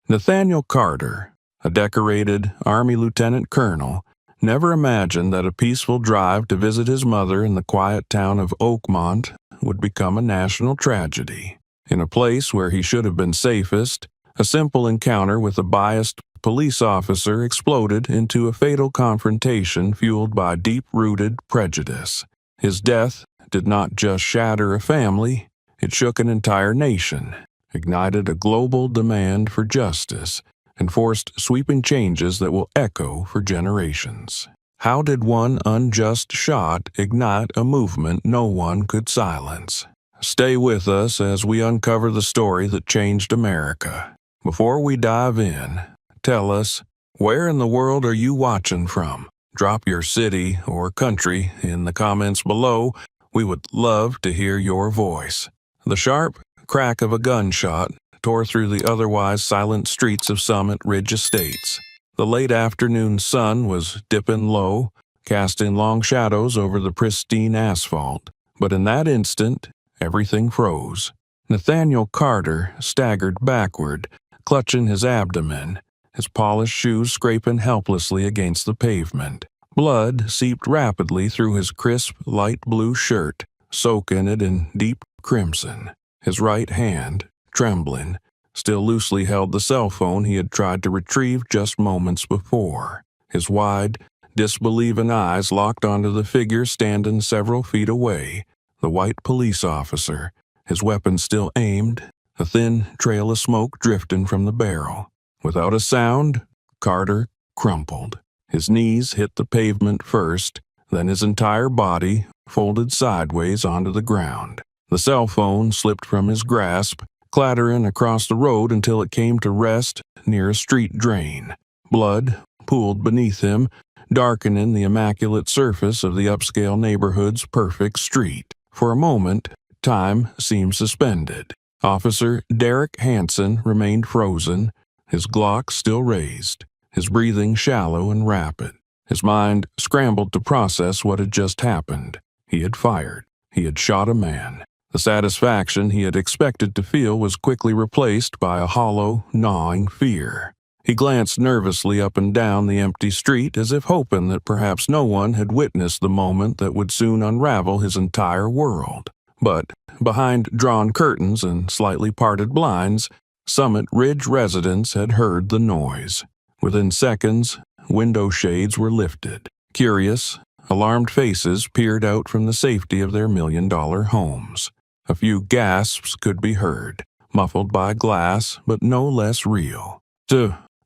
Nathaniel Carter, a decorated Army lieutenant colonel, never imagined that a peaceful drive to visit his mother in the quiet town of Oakmont would become a national tragedy. In a place where he should have been safest, a simple encounter with a biased police officer exploded into a fatal confrontation fueled by deep-rooted prejudice. His death did not just shatter a family, it shook an entire nation, ignited a global demand for justice, and forced sweeping changes that will echo for generations. How did one unjust shot ignite a movement no one could silence? Stay with us as we uncover the story that changed America. Before we dive in, tell us, where in the world are you watching from? Drop your city or country in the comments below. We would love to hear your voice. The sharp crack of a gunshot tore through the otherwise silent streets of Summit Ridge Estates. The late afternoon sun was dipping low, casting long shadows over the pristine asphalt. But in that instant, everything froze. Nathaniel Carter staggered backward, clutching his abdomen, his polished shoes scraping helplessly against the pavement. Blood seeped rapidly through his crisp, light blue shirt, soaking it in deep crimson. His right hand, trembling, still loosely held the cell phone he had tried to retrieve just moments before. His wide, disbelieving eyes locked onto the figure standing several feet away, the white police officer, his weapon still aimed, a thin trail of smoke drifting from the barrel. Without a sound, Carter crumpled. His knees hit the pavement first, then his entire body folded sideways onto the ground. The cell phone slipped from his grasp, clattering across the road until it came to rest near a street drain. Blood pooled beneath him, darkening the immaculate surface of the upscale neighborhood's perfect street. For a moment, time seemed suspended. Officer Derek Hansen remained frozen, his Glock still raised, his breathing shallow and rapid. His mind scrambled to process what had just happened. He had fired. He had shot a man. The satisfaction he had expected to feel was quickly replaced by a hollow, gnawing fear. He glanced nervously up and down the empty street as if hoping that perhaps no one had witnessed the moment that would soon unravel his entire world. But behind drawn curtains and slightly parted blinds, Summit Ridge residents had heard the noise. Within seconds, window shades were lifted. Curious, alarmed faces peered out from the safety of their million-dollar homes. A few gasps could be heard, muffled by glass, but no less real.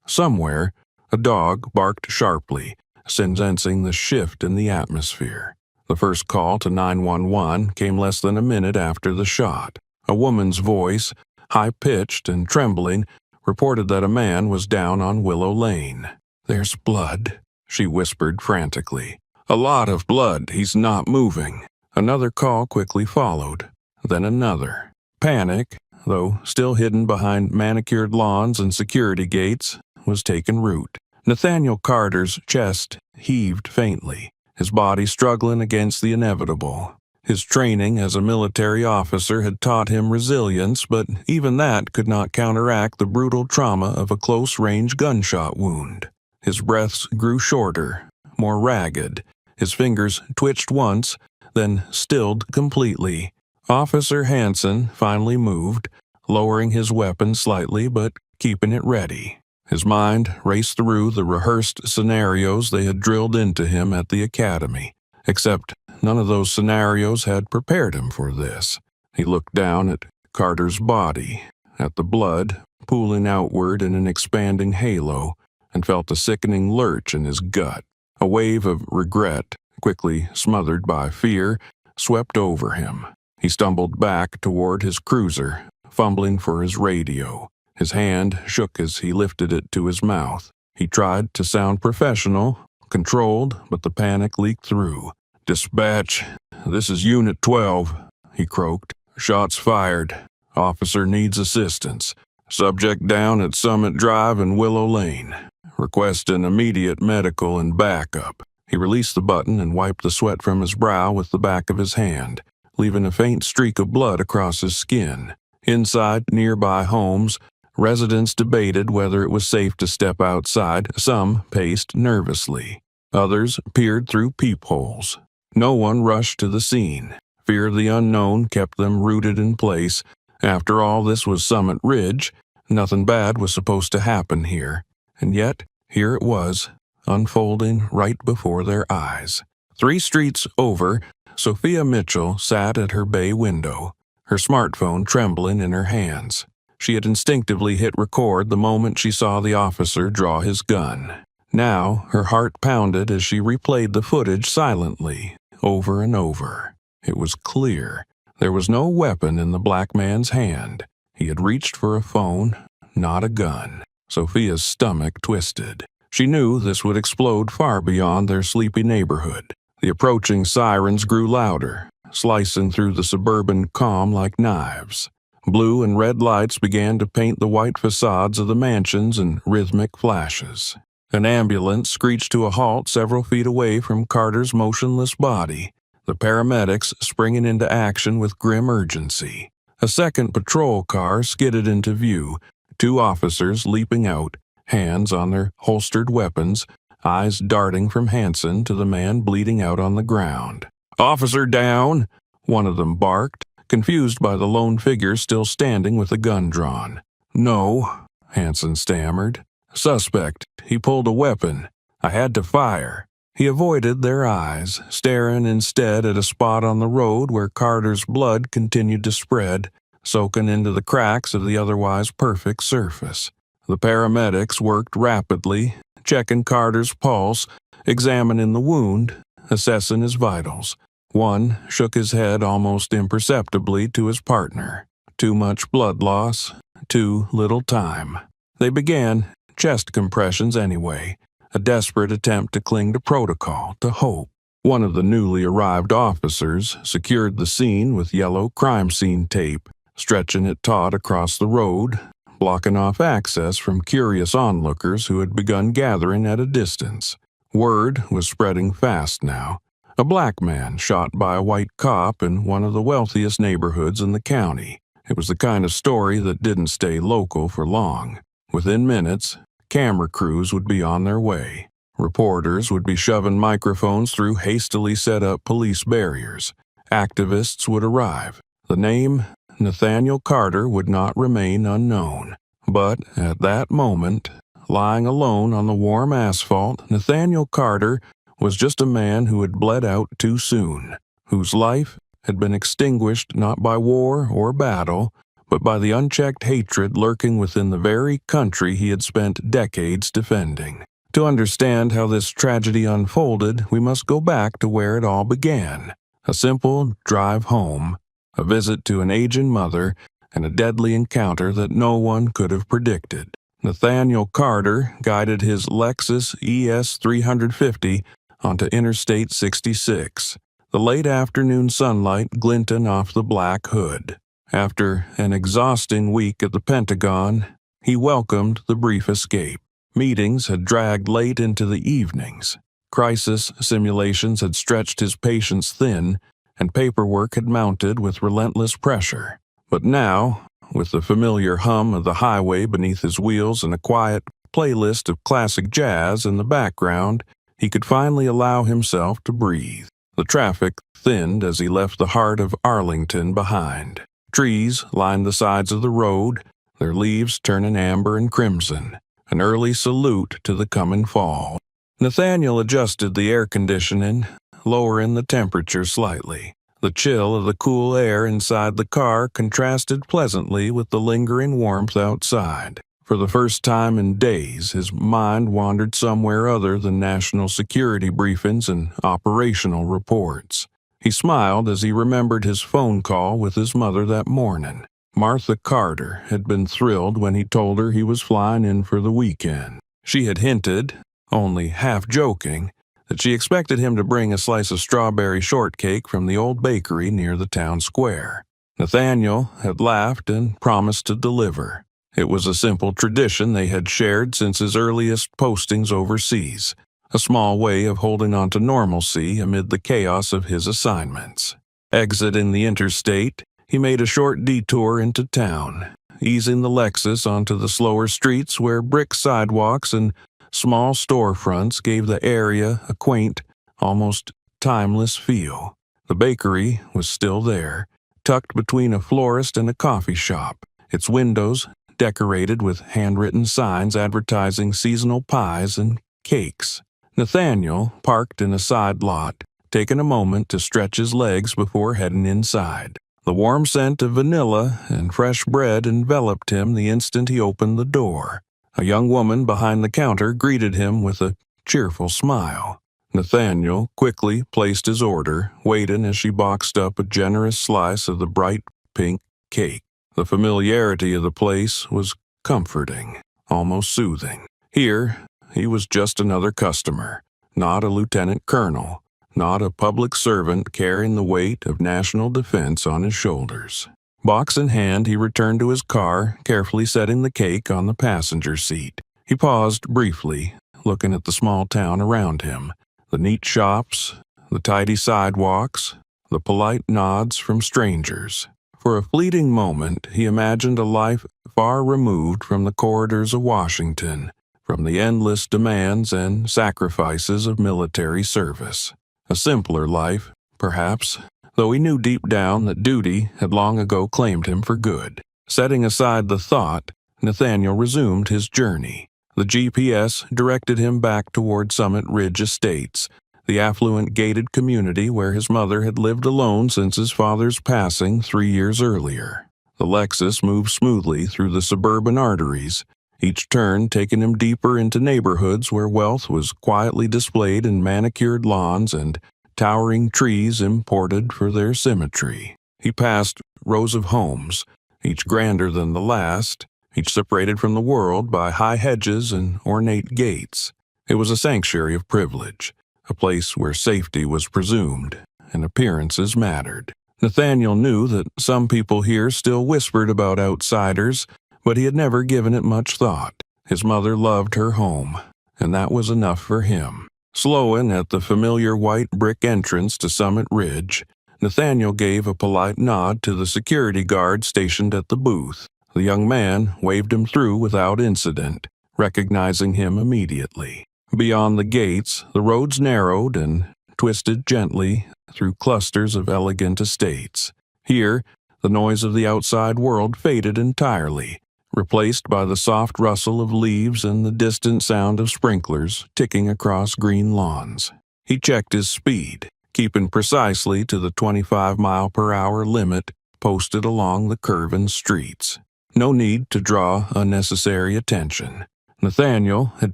Somewhere, a dog barked sharply, sensing the shift in the atmosphere. The first call to 911 came less than a minute after the shot. A woman's voice, high-pitched and trembling, reported that a man was down on Willow Lane. "There's blood," she whispered frantically. "A lot of blood. He's not moving." Another call quickly followed, then another. Panic, though still hidden behind manicured lawns and security gates, was taking root. Nathaniel Carter's chest heaved faintly, his body struggling against the inevitable. His training as a military officer had taught him resilience, but even that could not counteract the brutal trauma of a close-range gunshot wound. His breaths grew shorter, more ragged. His fingers twitched once, then stilled completely. Officer Hansen finally moved, lowering his weapon slightly but keeping it ready. His mind raced through the rehearsed scenarios they had drilled into him at the academy, except none of those scenarios had prepared him for this. He looked down at Carter's body, at the blood pooling outward in an expanding halo, and felt a sickening lurch in his gut. A wave of regret, quickly smothered by fear, swept over him. He stumbled back toward his cruiser, fumbling for his radio. His hand shook as he lifted it to his mouth. He tried to sound professional, controlled, but the panic leaked through. "Dispatch, this is Unit 12, he croaked. "Shots fired. Officer needs assistance. Subject down at Summit Drive and Willow Lane. Requesting immediate medical and backup." He released the button and wiped the sweat from his brow with the back of his hand, leaving a faint streak of blood across his skin. Inside nearby homes, Residents debated whether it was safe to step outside. Some paced nervously. Others peered through peepholes. No one rushed to the scene. Fear of the unknown kept them rooted in place. After all, this was Summit Ridge. Nothing bad was supposed to happen here. And yet, here it was, unfolding right before their eyes. 3 streets over, Sophia Mitchell sat at her bay window, her smartphone trembling in her hands. She had instinctively hit record the moment she saw the officer draw his gun. Now, her heart pounded as she replayed the footage silently, over and over. It was clear. There was no weapon in the black man's hand. He had reached for a phone, not a gun. Sophia's stomach twisted. She knew this would explode far beyond their sleepy neighborhood. The approaching sirens grew louder, slicing through the suburban calm like knives. Blue and red lights began to paint the white facades of the mansions in rhythmic flashes. An ambulance screeched to a halt several feet away from Carter's motionless body, the paramedics springing into action with grim urgency. A second patrol car skidded into view, 2 officers leaping out, hands on their holstered weapons, eyes darting from Hanson to the man bleeding out on the ground. "Officer down!" one of them barked, confused by the lone figure still standing with a gun drawn. "No," Hanson stammered. "Suspect. He pulled a weapon. I had to fire." He avoided their eyes, staring instead at a spot on the road where Carter's blood continued to spread, soaking into the cracks of the otherwise perfect surface. The paramedics worked rapidly, checking Carter's pulse, examining the wound, assessing his vitals. One shook his head almost imperceptibly to his partner. Too much blood loss, too little time. They began chest compressions anyway, a desperate attempt to cling to protocol, to hope. One of the newly arrived officers secured the scene with yellow crime scene tape, stretching it taut across the road, blocking off access from curious onlookers who had begun gathering at a distance. Word was spreading fast now. A black man shot by a white cop in one of the wealthiest neighborhoods in the county. It was the kind of story that didn't stay local for long. Within minutes, camera crews would be on their way. Reporters would be shoving microphones through hastily set up police barriers. Activists would arrive. The name Nathaniel Carter would not remain unknown. But at that moment, lying alone on the warm asphalt, Nathaniel Carter was just a man who had bled out too soon, whose life had been extinguished not by war or battle, but by the unchecked hatred lurking within the very country he had spent decades defending. To understand how this tragedy unfolded, we must go back to where it all began. A simple drive home, a visit to an aging mother, and a deadly encounter that no one could have predicted. Nathaniel Carter guided his Lexus ES 350 onto Interstate 66, the late afternoon sunlight glinting off the black hood. After an exhausting week at the Pentagon, he welcomed the brief escape. Meetings had dragged late into the evenings. Crisis simulations had stretched his patience thin, and paperwork had mounted with relentless pressure. But now, with the familiar hum of the highway beneath his wheels and a quiet playlist of classic jazz in the background, he could finally allow himself to breathe. The traffic thinned as he left the heart of Arlington behind. Trees lined the sides of the road, their leaves turning amber and crimson, an early salute to the coming fall. Nathaniel adjusted the air conditioning, lowering the temperature slightly. The chill of the cool air inside the car contrasted pleasantly with the lingering warmth outside. For the first time in days, his mind wandered somewhere other than national security briefings and operational reports. He smiled as he remembered his phone call with his mother that morning. Martha Carter had been thrilled when he told her he was flying in for the weekend. She had hinted, only half joking, that she expected him to bring a slice of strawberry shortcake from the old bakery near the town square. Nathaniel had laughed and promised to deliver. It was a simple tradition they had shared since his earliest postings overseas, a small way of holding on to normalcy amid the chaos of his assignments. Exiting the interstate, he made a short detour into town, easing the Lexus onto the slower streets where brick sidewalks and small storefronts gave the area a quaint, almost timeless feel. The bakery was still there, tucked between a florist and a coffee shop, its windows decorated with handwritten signs advertising seasonal pies and cakes. Nathaniel parked in a side lot, taking a moment to stretch his legs before heading inside. The warm scent of vanilla and fresh bread enveloped him the instant he opened the door. A young woman behind the counter greeted him with a cheerful smile. Nathaniel quickly placed his order, waiting as she boxed up a generous slice of the bright pink cake. The familiarity of the place was comforting, almost soothing. Here, he was just another customer, not a lieutenant colonel, not a public servant carrying the weight of national defense on his shoulders. Box in hand, he returned to his car, carefully setting the cake on the passenger seat. He paused briefly, looking at the small town around him, the neat shops, the tidy sidewalks, the polite nods from strangers. For a fleeting moment, he imagined a life far removed from the corridors of Washington, from the endless demands and sacrifices of military service. A simpler life, perhaps, though he knew deep down that duty had long ago claimed him for good. Setting aside the thought, Nathaniel resumed his journey. The GPS directed him back toward Summit Ridge Estates, the affluent gated community where his mother had lived alone since his father's passing 3 years earlier. The Lexus moved smoothly through the suburban arteries, each turn taking him deeper into neighborhoods where wealth was quietly displayed in manicured lawns and towering trees imported for their symmetry. He passed rows of homes, each grander than the last, each separated from the world by high hedges and ornate gates. It was a sanctuary of privilege, a place where safety was presumed and appearances mattered. Nathaniel knew that some people here still whispered about outsiders, but he had never given it much thought. His mother loved her home, and that was enough for him. Slowing at the familiar white brick entrance to Summit Ridge, Nathaniel gave a polite nod to the security guard stationed at the booth. The young man waved him through without incident, recognizing him immediately. Beyond the gates, the roads narrowed and twisted gently through clusters of elegant estates. Here, the noise of the outside world faded entirely, replaced by the soft rustle of leaves and the distant sound of sprinklers ticking across green lawns. He checked his speed, keeping precisely to the 25-mile-per-hour limit posted along the curving streets. No need to draw unnecessary attention. Nathaniel had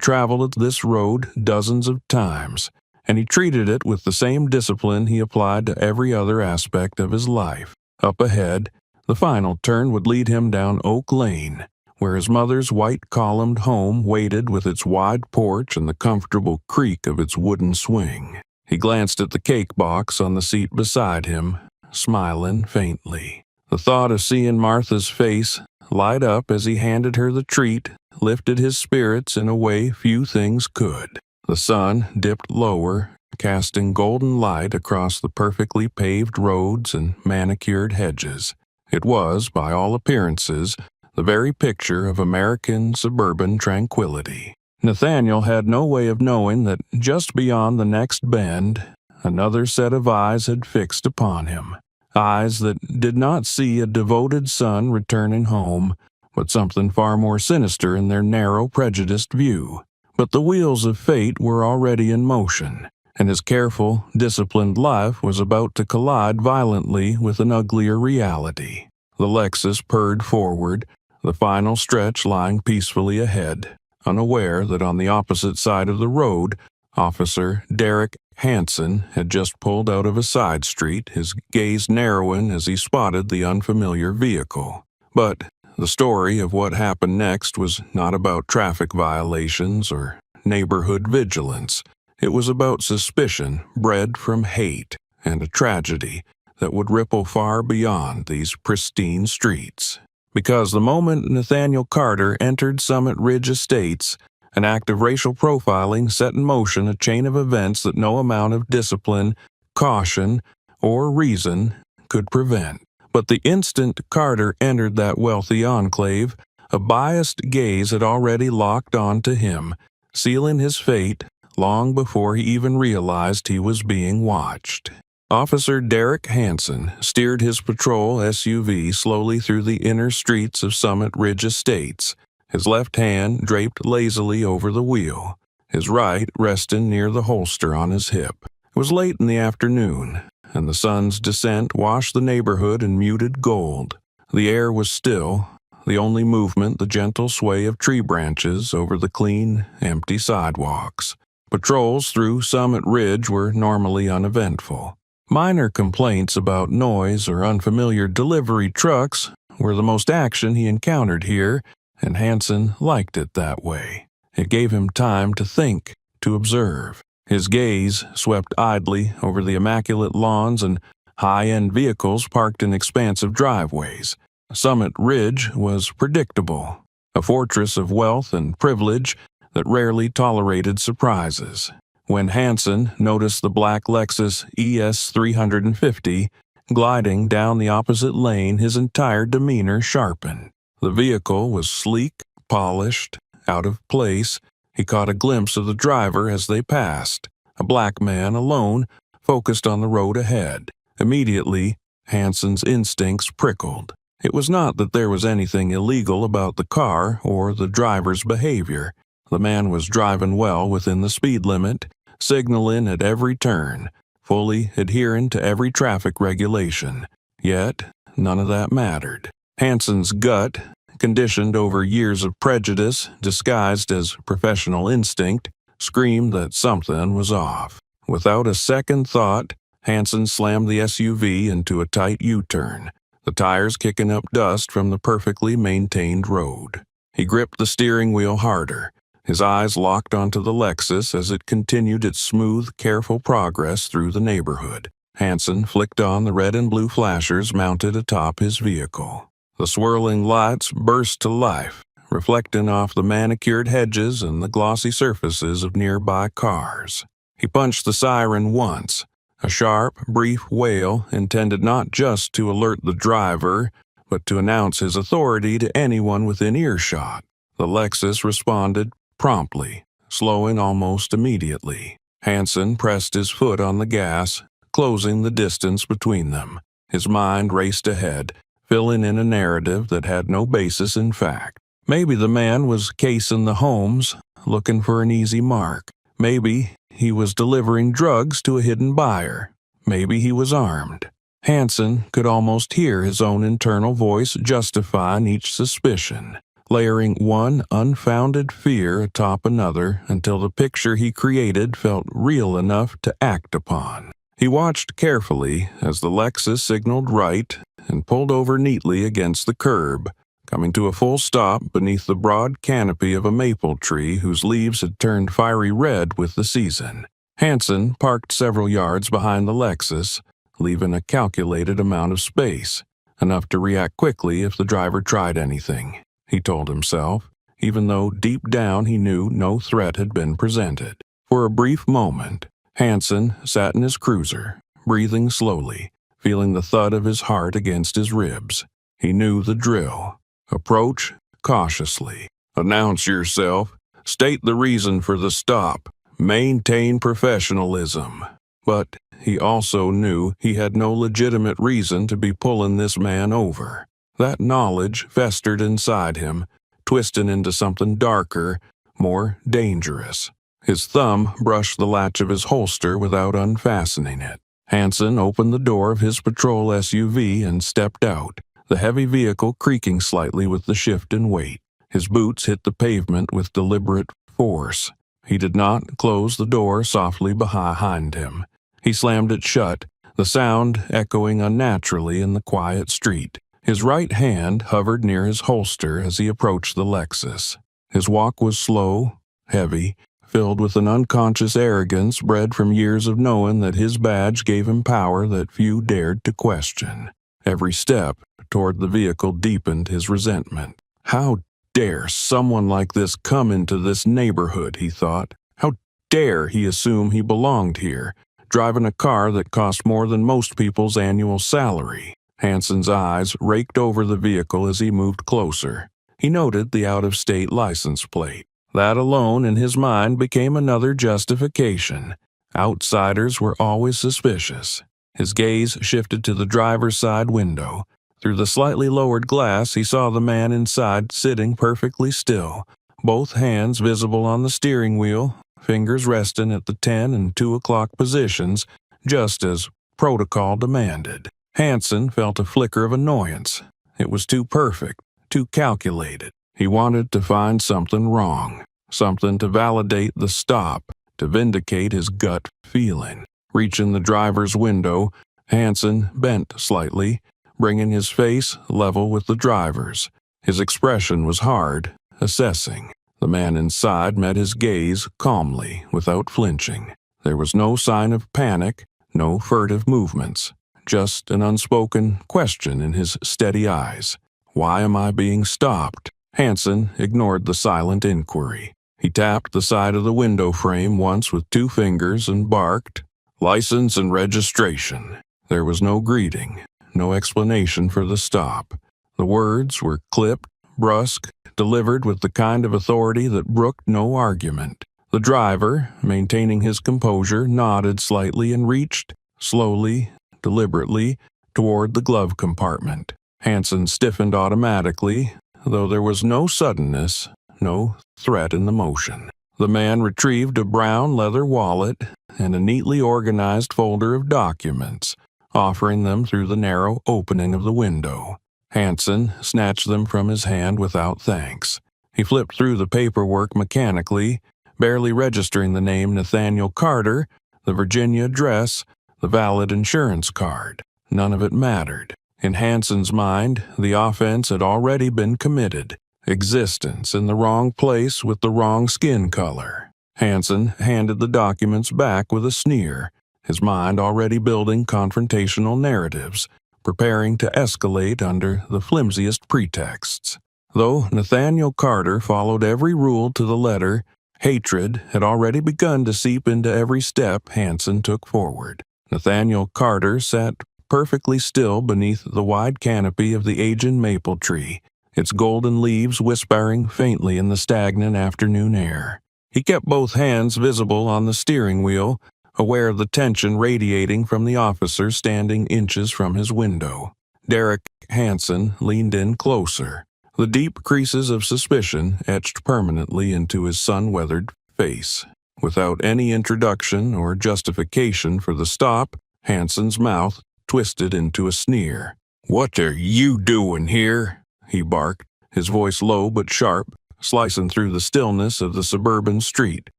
traveled this road dozens of times, and he treated it with the same discipline he applied to every other aspect of his life. Up ahead, the final turn would lead him down Oak Lane, where his mother's white-columned home waited with its wide porch and the comfortable creak of its wooden swing. He glanced at the cake box on the seat beside him, smiling faintly. The thought of seeing Martha's face light up as he handed her the treat lifted his spirits in a way few things could. The sun dipped lower, casting golden light across the perfectly paved roads and manicured hedges. It was, by all appearances, the very picture of American suburban tranquility. Nathaniel had no way of knowing that just beyond the next bend, another set of eyes had fixed upon him. Eyes that did not see a devoted son returning home, but something far more sinister in their narrow, prejudiced view. But the wheels of fate were already in motion, and his careful, disciplined life was about to collide violently with an uglier reality. The Lexus purred forward, the final stretch lying peacefully ahead, unaware that on the opposite side of the road, Officer Derek Hansen had just pulled out of a side street, his gaze narrowing as he spotted the unfamiliar vehicle. But the story of what happened next was not about traffic violations or neighborhood vigilance. It was about suspicion bred from hate and a tragedy that would ripple far beyond these pristine streets. Because the moment Nathaniel Carter entered Summit Ridge Estates, an act of racial profiling set in motion a chain of events that no amount of discipline, caution, or reason could prevent. But the instant Carter entered that wealthy enclave, a biased gaze had already locked on to him, sealing his fate long before he even realized he was being watched. Officer Derek Hansen steered his patrol SUV slowly through the inner streets of Summit Ridge Estates, his left hand draped lazily over the wheel, his right resting near the holster on his hip. It was late in the afternoon, and the sun's descent washed the neighborhood in muted gold. The air was still, the only movement the gentle sway of tree branches over the clean, empty sidewalks. Patrols through Summit Ridge were normally uneventful. Minor complaints about noise or unfamiliar delivery trucks were the most action he encountered here, and Hansen liked it that way. It gave him time to think, to observe. His gaze swept idly over the immaculate lawns and high-end vehicles parked in expansive driveways. Summit Ridge was predictable, a fortress of wealth and privilege that rarely tolerated surprises. When Hansen noticed the black Lexus ES 350 gliding down the opposite lane, his entire demeanor sharpened. The vehicle was sleek, polished, out of place. He caught a glimpse of the driver as they passed, a black man alone, focused on the road ahead. Immediately, Hansen's instincts prickled. It was not that there was anything illegal about the car or the driver's behavior. The man was driving well within the speed limit, signaling at every turn, fully adhering to every traffic regulation. Yet, none of that mattered. Hansen's gut, conditioned over years of prejudice disguised as professional instinct, screamed that something was off. Without a second thought, Hansen slammed the SUV into a tight U-turn, the tires kicking up dust from the perfectly maintained road. He gripped the steering wheel harder, his eyes locked onto the Lexus as it continued its smooth, careful progress through the neighborhood. Hansen flicked on the red and blue flashers mounted atop his vehicle. The swirling lights burst to life, reflecting off the manicured hedges and the glossy surfaces of nearby cars. He punched the siren once, a sharp, brief wail intended not just to alert the driver, but to announce his authority to anyone within earshot. The Lexus responded promptly, slowing almost immediately. Hansen pressed his foot on the gas, closing the distance between them. His mind raced ahead, filling in a narrative that had no basis in fact. Maybe the man was casing the homes, looking for an easy mark. Maybe he was delivering drugs to a hidden buyer. Maybe he was armed. Hansen could almost hear his own internal voice justifying each suspicion, layering one unfounded fear atop another until the picture he created felt real enough to act upon. He watched carefully as the Lexus signaled right and pulled over neatly against the curb, coming to a full stop beneath the broad canopy of a maple tree whose leaves had turned fiery red with the season. Hansen parked several yards behind the Lexus, leaving a calculated amount of space, enough to react quickly if the driver tried anything, he told himself, even though deep down he knew no threat had been presented. For a brief moment, Hansen sat in his cruiser, breathing slowly, feeling the thud of his heart against his ribs. He knew the drill. Approach cautiously. Announce yourself. State the reason for the stop. Maintain professionalism. But he also knew he had no legitimate reason to be pulling this man over. That knowledge festered inside him, twisting into something darker, more dangerous. His thumb brushed the latch of his holster without unfastening it. Hansen opened the door of his patrol SUV and stepped out, the heavy vehicle creaking slightly with the shift in weight. His boots hit the pavement with deliberate force. He did not close the door softly behind him. He slammed it shut, the sound echoing unnaturally in the quiet street. His right hand hovered near his holster as he approached the Lexus. His walk was slow, heavy, filled with an unconscious arrogance bred from years of knowing that his badge gave him power that few dared to question. Every step toward the vehicle deepened his resentment. How dare someone like this come into this neighborhood, he thought. How dare he assume he belonged here, driving a car that cost more than most people's annual salary. Hanson's eyes raked over the vehicle as he moved closer. He noted the out-of-state license plate. That alone in his mind became another justification. Outsiders were always suspicious. His gaze shifted to the driver's side window. Through the slightly lowered glass, he saw the man inside sitting perfectly still, both hands visible on the steering wheel, fingers resting at the 10 and 2 o'clock positions, just as protocol demanded. Hanson felt a flicker of annoyance. It was too perfect, too calculated. He wanted to find something wrong, something to validate the stop, to vindicate his gut feeling. Reaching the driver's window, Hanson bent slightly, bringing his face level with the driver's. His expression was hard, assessing. The man inside met his gaze calmly, without flinching. There was no sign of panic, no furtive movements, just an unspoken question in his steady eyes. "Why am I being stopped?" Hanson ignored the silent inquiry. He tapped the side of the window frame once with 2 fingers and barked, "License and registration." There was no greeting, no explanation for the stop. The words were clipped, brusque, delivered with the kind of authority that brooked no argument. The driver, maintaining his composure, nodded slightly and reached, slowly, deliberately, toward the glove compartment. Hanson stiffened automatically, though there was no suddenness, no threat in the motion. The man retrieved a brown leather wallet and a neatly organized folder of documents, offering them through the narrow opening of the window. Hanson snatched them from his hand without thanks. He flipped through the paperwork mechanically, barely registering the name Nathaniel Carter, the Virginia address, the valid insurance card. None of it mattered. In Hanson's mind, the offense had already been committed. Existence in the wrong place with the wrong skin color. Hanson handed the documents back with a sneer, his mind already building confrontational narratives, preparing to escalate under the flimsiest pretexts. Though Nathaniel Carter followed every rule to the letter, hatred had already begun to seep into every step Hanson took forward. Nathaniel Carter sat perfectly still beneath the wide canopy of the aging maple tree, its golden leaves whispering faintly in the stagnant afternoon air. He kept both hands visible on the steering wheel, aware of the tension radiating from the officer standing inches from his window. Derek Hanson leaned in closer, the deep creases of suspicion etched permanently into his sun-weathered face. Without any introduction or justification for the stop, Hanson's mouth twisted into a sneer. "What are you doing here?" he barked, his voice low but sharp, slicing through the stillness of the suburban street.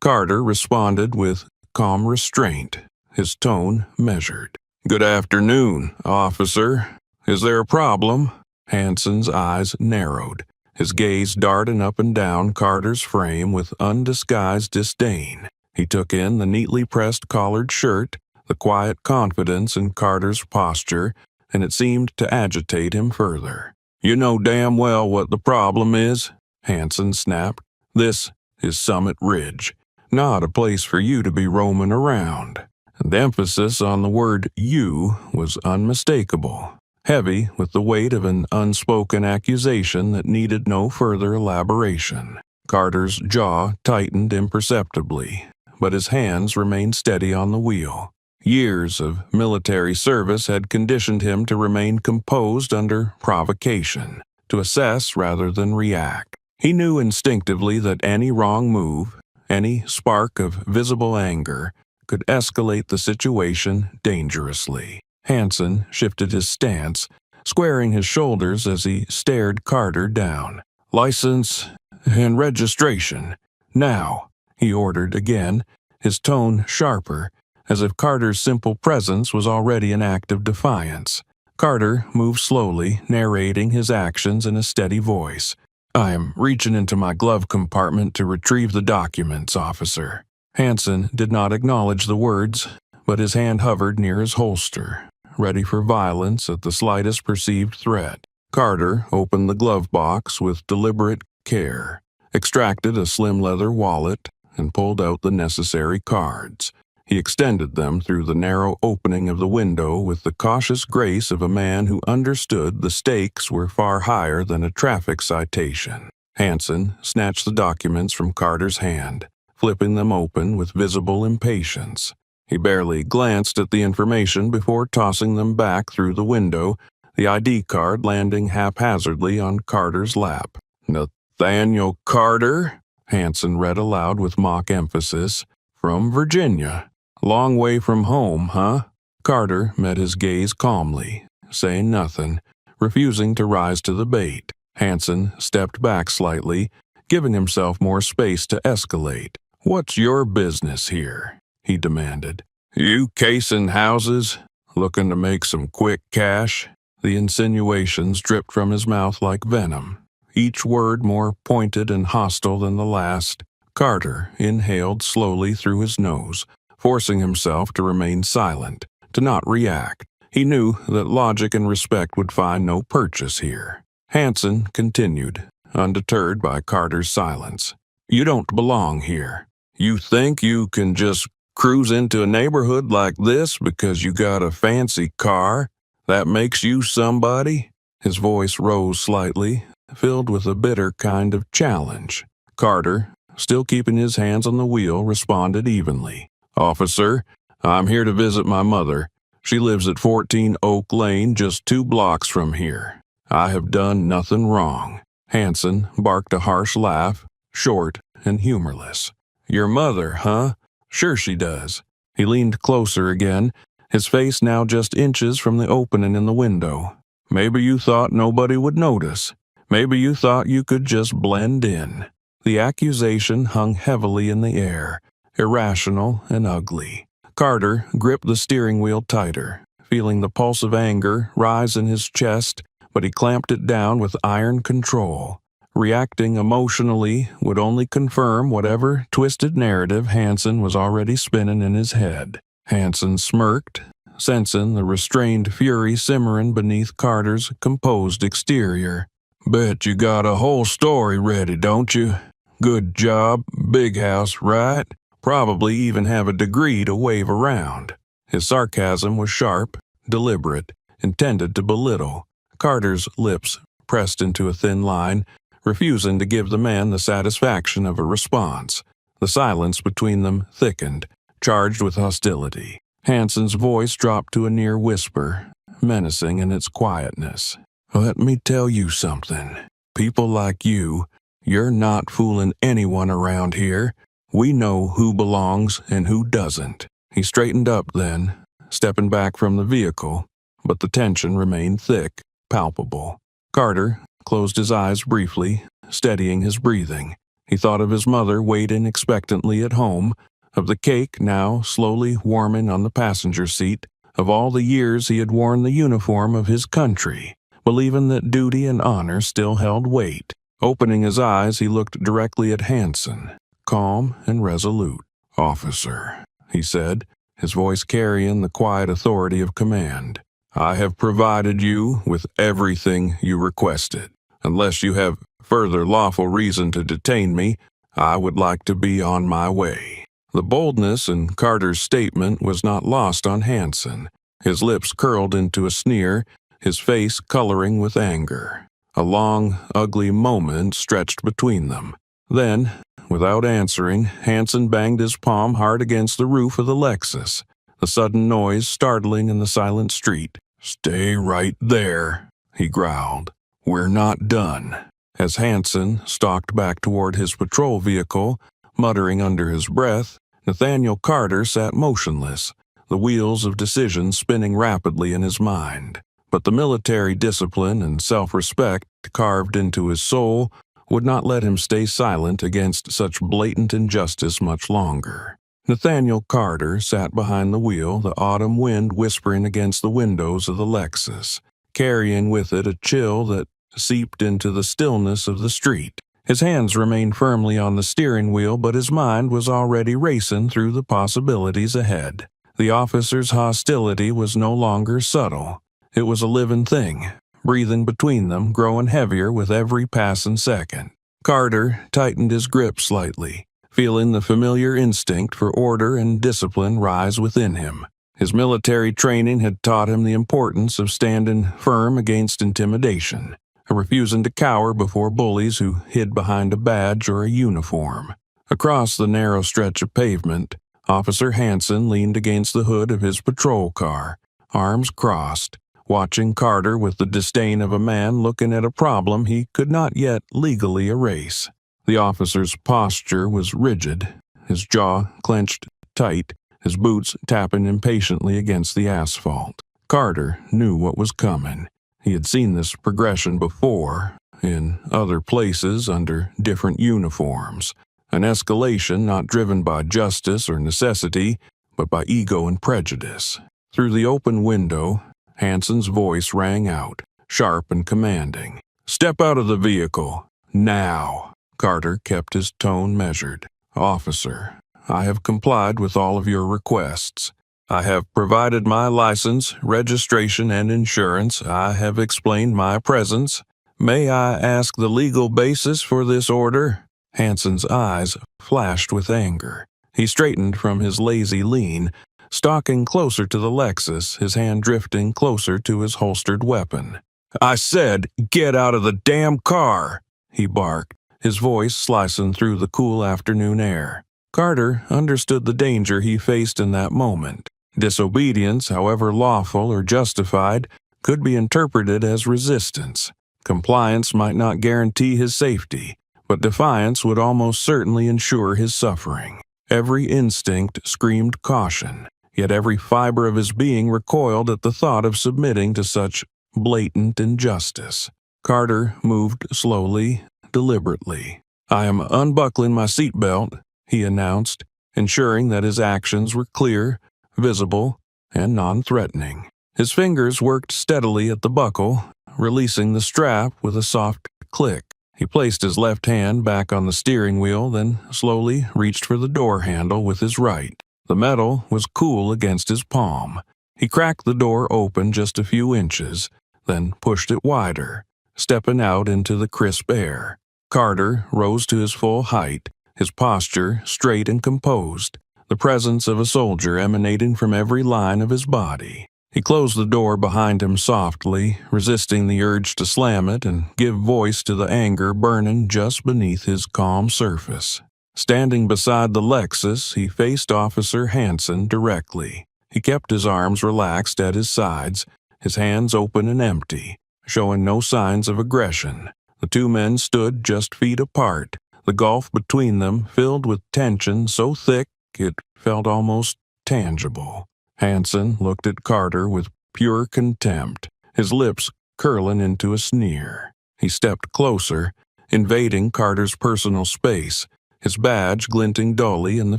Carter responded with calm restraint, his tone measured. "Good afternoon, officer. Is there a problem?" Hanson's eyes narrowed, his gaze darting up and down Carter's frame with undisguised disdain. He took in the neatly pressed collared shirt, the quiet confidence in Carter's posture, and it seemed to agitate him further. "You know damn well what the problem is," Hanson snapped. "This is Summit Ridge, not a place for you to be roaming around." The emphasis on the word "you" was unmistakable, heavy with the weight of an unspoken accusation that needed no further elaboration. Carter's jaw tightened imperceptibly, but his hands remained steady on the wheel. Years of military service had conditioned him to remain composed under provocation, to assess rather than react. He knew instinctively that any wrong move, any spark of visible anger, could escalate the situation dangerously. Hanson shifted his stance, squaring his shoulders as he stared Carter down. "License and registration. Now," he ordered again, his tone sharper, as if Carter's simple presence was already an act of defiance. Carter moved slowly, narrating his actions in a steady voice. "I am reaching into my glove compartment to retrieve the documents, officer." Hanson did not acknowledge the words, but his hand hovered near his holster, ready for violence at the slightest perceived threat. Carter opened the glove box with deliberate care, extracted a slim leather wallet, and pulled out the necessary cards. He extended them through the narrow opening of the window with the cautious grace of a man who understood the stakes were far higher than a traffic citation. Hansen snatched the documents from Carter's hand, flipping them open with visible impatience. He barely glanced at the information before tossing them back through the window, the ID card landing haphazardly on Carter's lap. "Nathaniel Carter," Hansen read aloud with mock emphasis. "From Virginia. Long way from home, huh?" Carter met his gaze calmly, saying nothing, refusing to rise to the bait. Hansen stepped back slightly, giving himself more space to escalate. "What's your business here?" he demanded. "You casing houses? Looking to make some quick cash?" The insinuations dripped from his mouth like venom, each word more pointed and hostile than the last. Carter inhaled slowly through his nose, forcing himself to remain silent, to not react. He knew that logic and respect would find no purchase here. Hansen continued, undeterred by Carter's silence. "You don't belong here. You think you can just cruise into a neighborhood like this because you got a fancy car? That makes you somebody?" His voice rose slightly, filled with a bitter kind of challenge. Carter, still keeping his hands on the wheel, responded evenly. "Officer, I'm here to visit my mother. She lives at 14 Oak Lane, just 2 blocks from here. I have done nothing wrong." Hansen barked a harsh laugh, short and humorless. "Your mother, huh? Sure she does." He leaned closer again, his face now just inches from the opening in the window. "Maybe you thought nobody would notice. Maybe you thought you could just blend in." The accusation hung heavily in the air, irrational and ugly. Carter gripped the steering wheel tighter, feeling the pulse of anger rise in his chest, but he clamped it down with iron control. Reacting emotionally would only confirm whatever twisted narrative Hansen was already spinning in his head. Hansen smirked, sensing the restrained fury simmering beneath Carter's composed exterior. "Bet you got a whole story ready, don't you? Good job, big house, right? Probably even have a degree to wave around." His sarcasm was sharp, deliberate, intended to belittle. Carter's lips pressed into a thin line, refusing to give the man the satisfaction of a response. The silence between them thickened, charged with hostility. Hansen's voice dropped to a near whisper, menacing in its quietness. "Let me tell you something. People like you're not fooling anyone around here. We know who belongs and who doesn't." He straightened up then, stepping back from the vehicle, but the tension remained thick, palpable. Carter closed his eyes briefly, steadying his breathing. He thought of his mother waiting expectantly at home, of the cake now slowly warming on the passenger seat, of all the years he had worn the uniform of his country, believing that duty and honor still held weight. Opening his eyes, he looked directly at Hansen, calm and resolute. "Officer," he said, his voice carrying the quiet authority of command, "I have provided you with everything you requested. Unless you have further lawful reason to detain me, I would like to be on my way." The boldness in Carter's statement was not lost on Hansen. His lips curled into a sneer, his face coloring with anger. A long, ugly moment stretched between them. Then, without answering, Hansen banged his palm hard against the roof of the Lexus, the sudden noise startling in the silent street. "Stay right there," he growled. "We're not done." As Hansen stalked back toward his patrol vehicle, muttering under his breath, Nathaniel Carter sat motionless, the wheels of decision spinning rapidly in his mind. But the military discipline and self-respect carved into his soul would not let him stay silent against such blatant injustice much longer. Nathaniel Carter sat behind the wheel, the autumn wind whispering against the windows of the Lexus, carrying with it a chill that seeped into the stillness of the street. His hands remained firmly on the steering wheel, but his mind was already racing through the possibilities ahead. The officer's hostility was no longer subtle. It was a living thing, breathing between them, growing heavier with every passing second. Carter tightened his grip slightly, feeling the familiar instinct for order and discipline rise within him. His military training had taught him the importance of standing firm against intimidation, refusing to cower before bullies who hid behind a badge or a uniform. Across the narrow stretch of pavement, Officer Hanson leaned against the hood of his patrol car, arms crossed, watching Carter with the disdain of a man looking at a problem he could not yet legally erase. The officer's posture was rigid, his jaw clenched tight, his boots tapping impatiently against the asphalt. Carter knew what was coming. He had seen this progression before, in other places under different uniforms. An escalation not driven by justice or necessity, but by ego and prejudice. Through the open window, Hanson's voice rang out, sharp and commanding. "Step out of the vehicle, now." Carter kept his tone measured. "Officer, I have complied with all of your requests. I have provided my license, registration, and insurance. I have explained my presence. May I ask the legal basis for this order?" Hanson's eyes flashed with anger. He straightened from his lazy lean, stalking closer to the Lexus, his hand drifting closer to his holstered weapon. "I said, get out of the damn car!" he barked, his voice slicing through the cool afternoon air. Carter understood the danger he faced in that moment. Disobedience, however lawful or justified, could be interpreted as resistance. Compliance might not guarantee his safety, but defiance would almost certainly ensure his suffering. Every instinct screamed caution, yet every fiber of his being recoiled at the thought of submitting to such blatant injustice. Carter moved slowly, deliberately. "I am unbuckling my seatbelt," he announced, ensuring that his actions were clear, visible, and non-threatening. His fingers worked steadily at the buckle, releasing the strap with a soft click. He placed his left hand back on the steering wheel, then slowly reached for the door handle with his right. The metal was cool against his palm. He cracked the door open just a few inches, then pushed it wider, stepping out into the crisp air. Carter rose to his full height, his posture straight and composed, the presence of a soldier emanating from every line of his body. He closed the door behind him softly, resisting the urge to slam it and give voice to the anger burning just beneath his calm surface. Standing beside the Lexus, he faced Officer Hanson directly. He kept his arms relaxed at his sides, his hands open and empty, showing no signs of aggression. The two men stood just feet apart, the gulf between them filled with tension so thick it felt almost tangible. Hanson looked at Carter with pure contempt, his lips curling into a sneer. He stepped closer, invading Carter's personal space, his badge glinting dully in the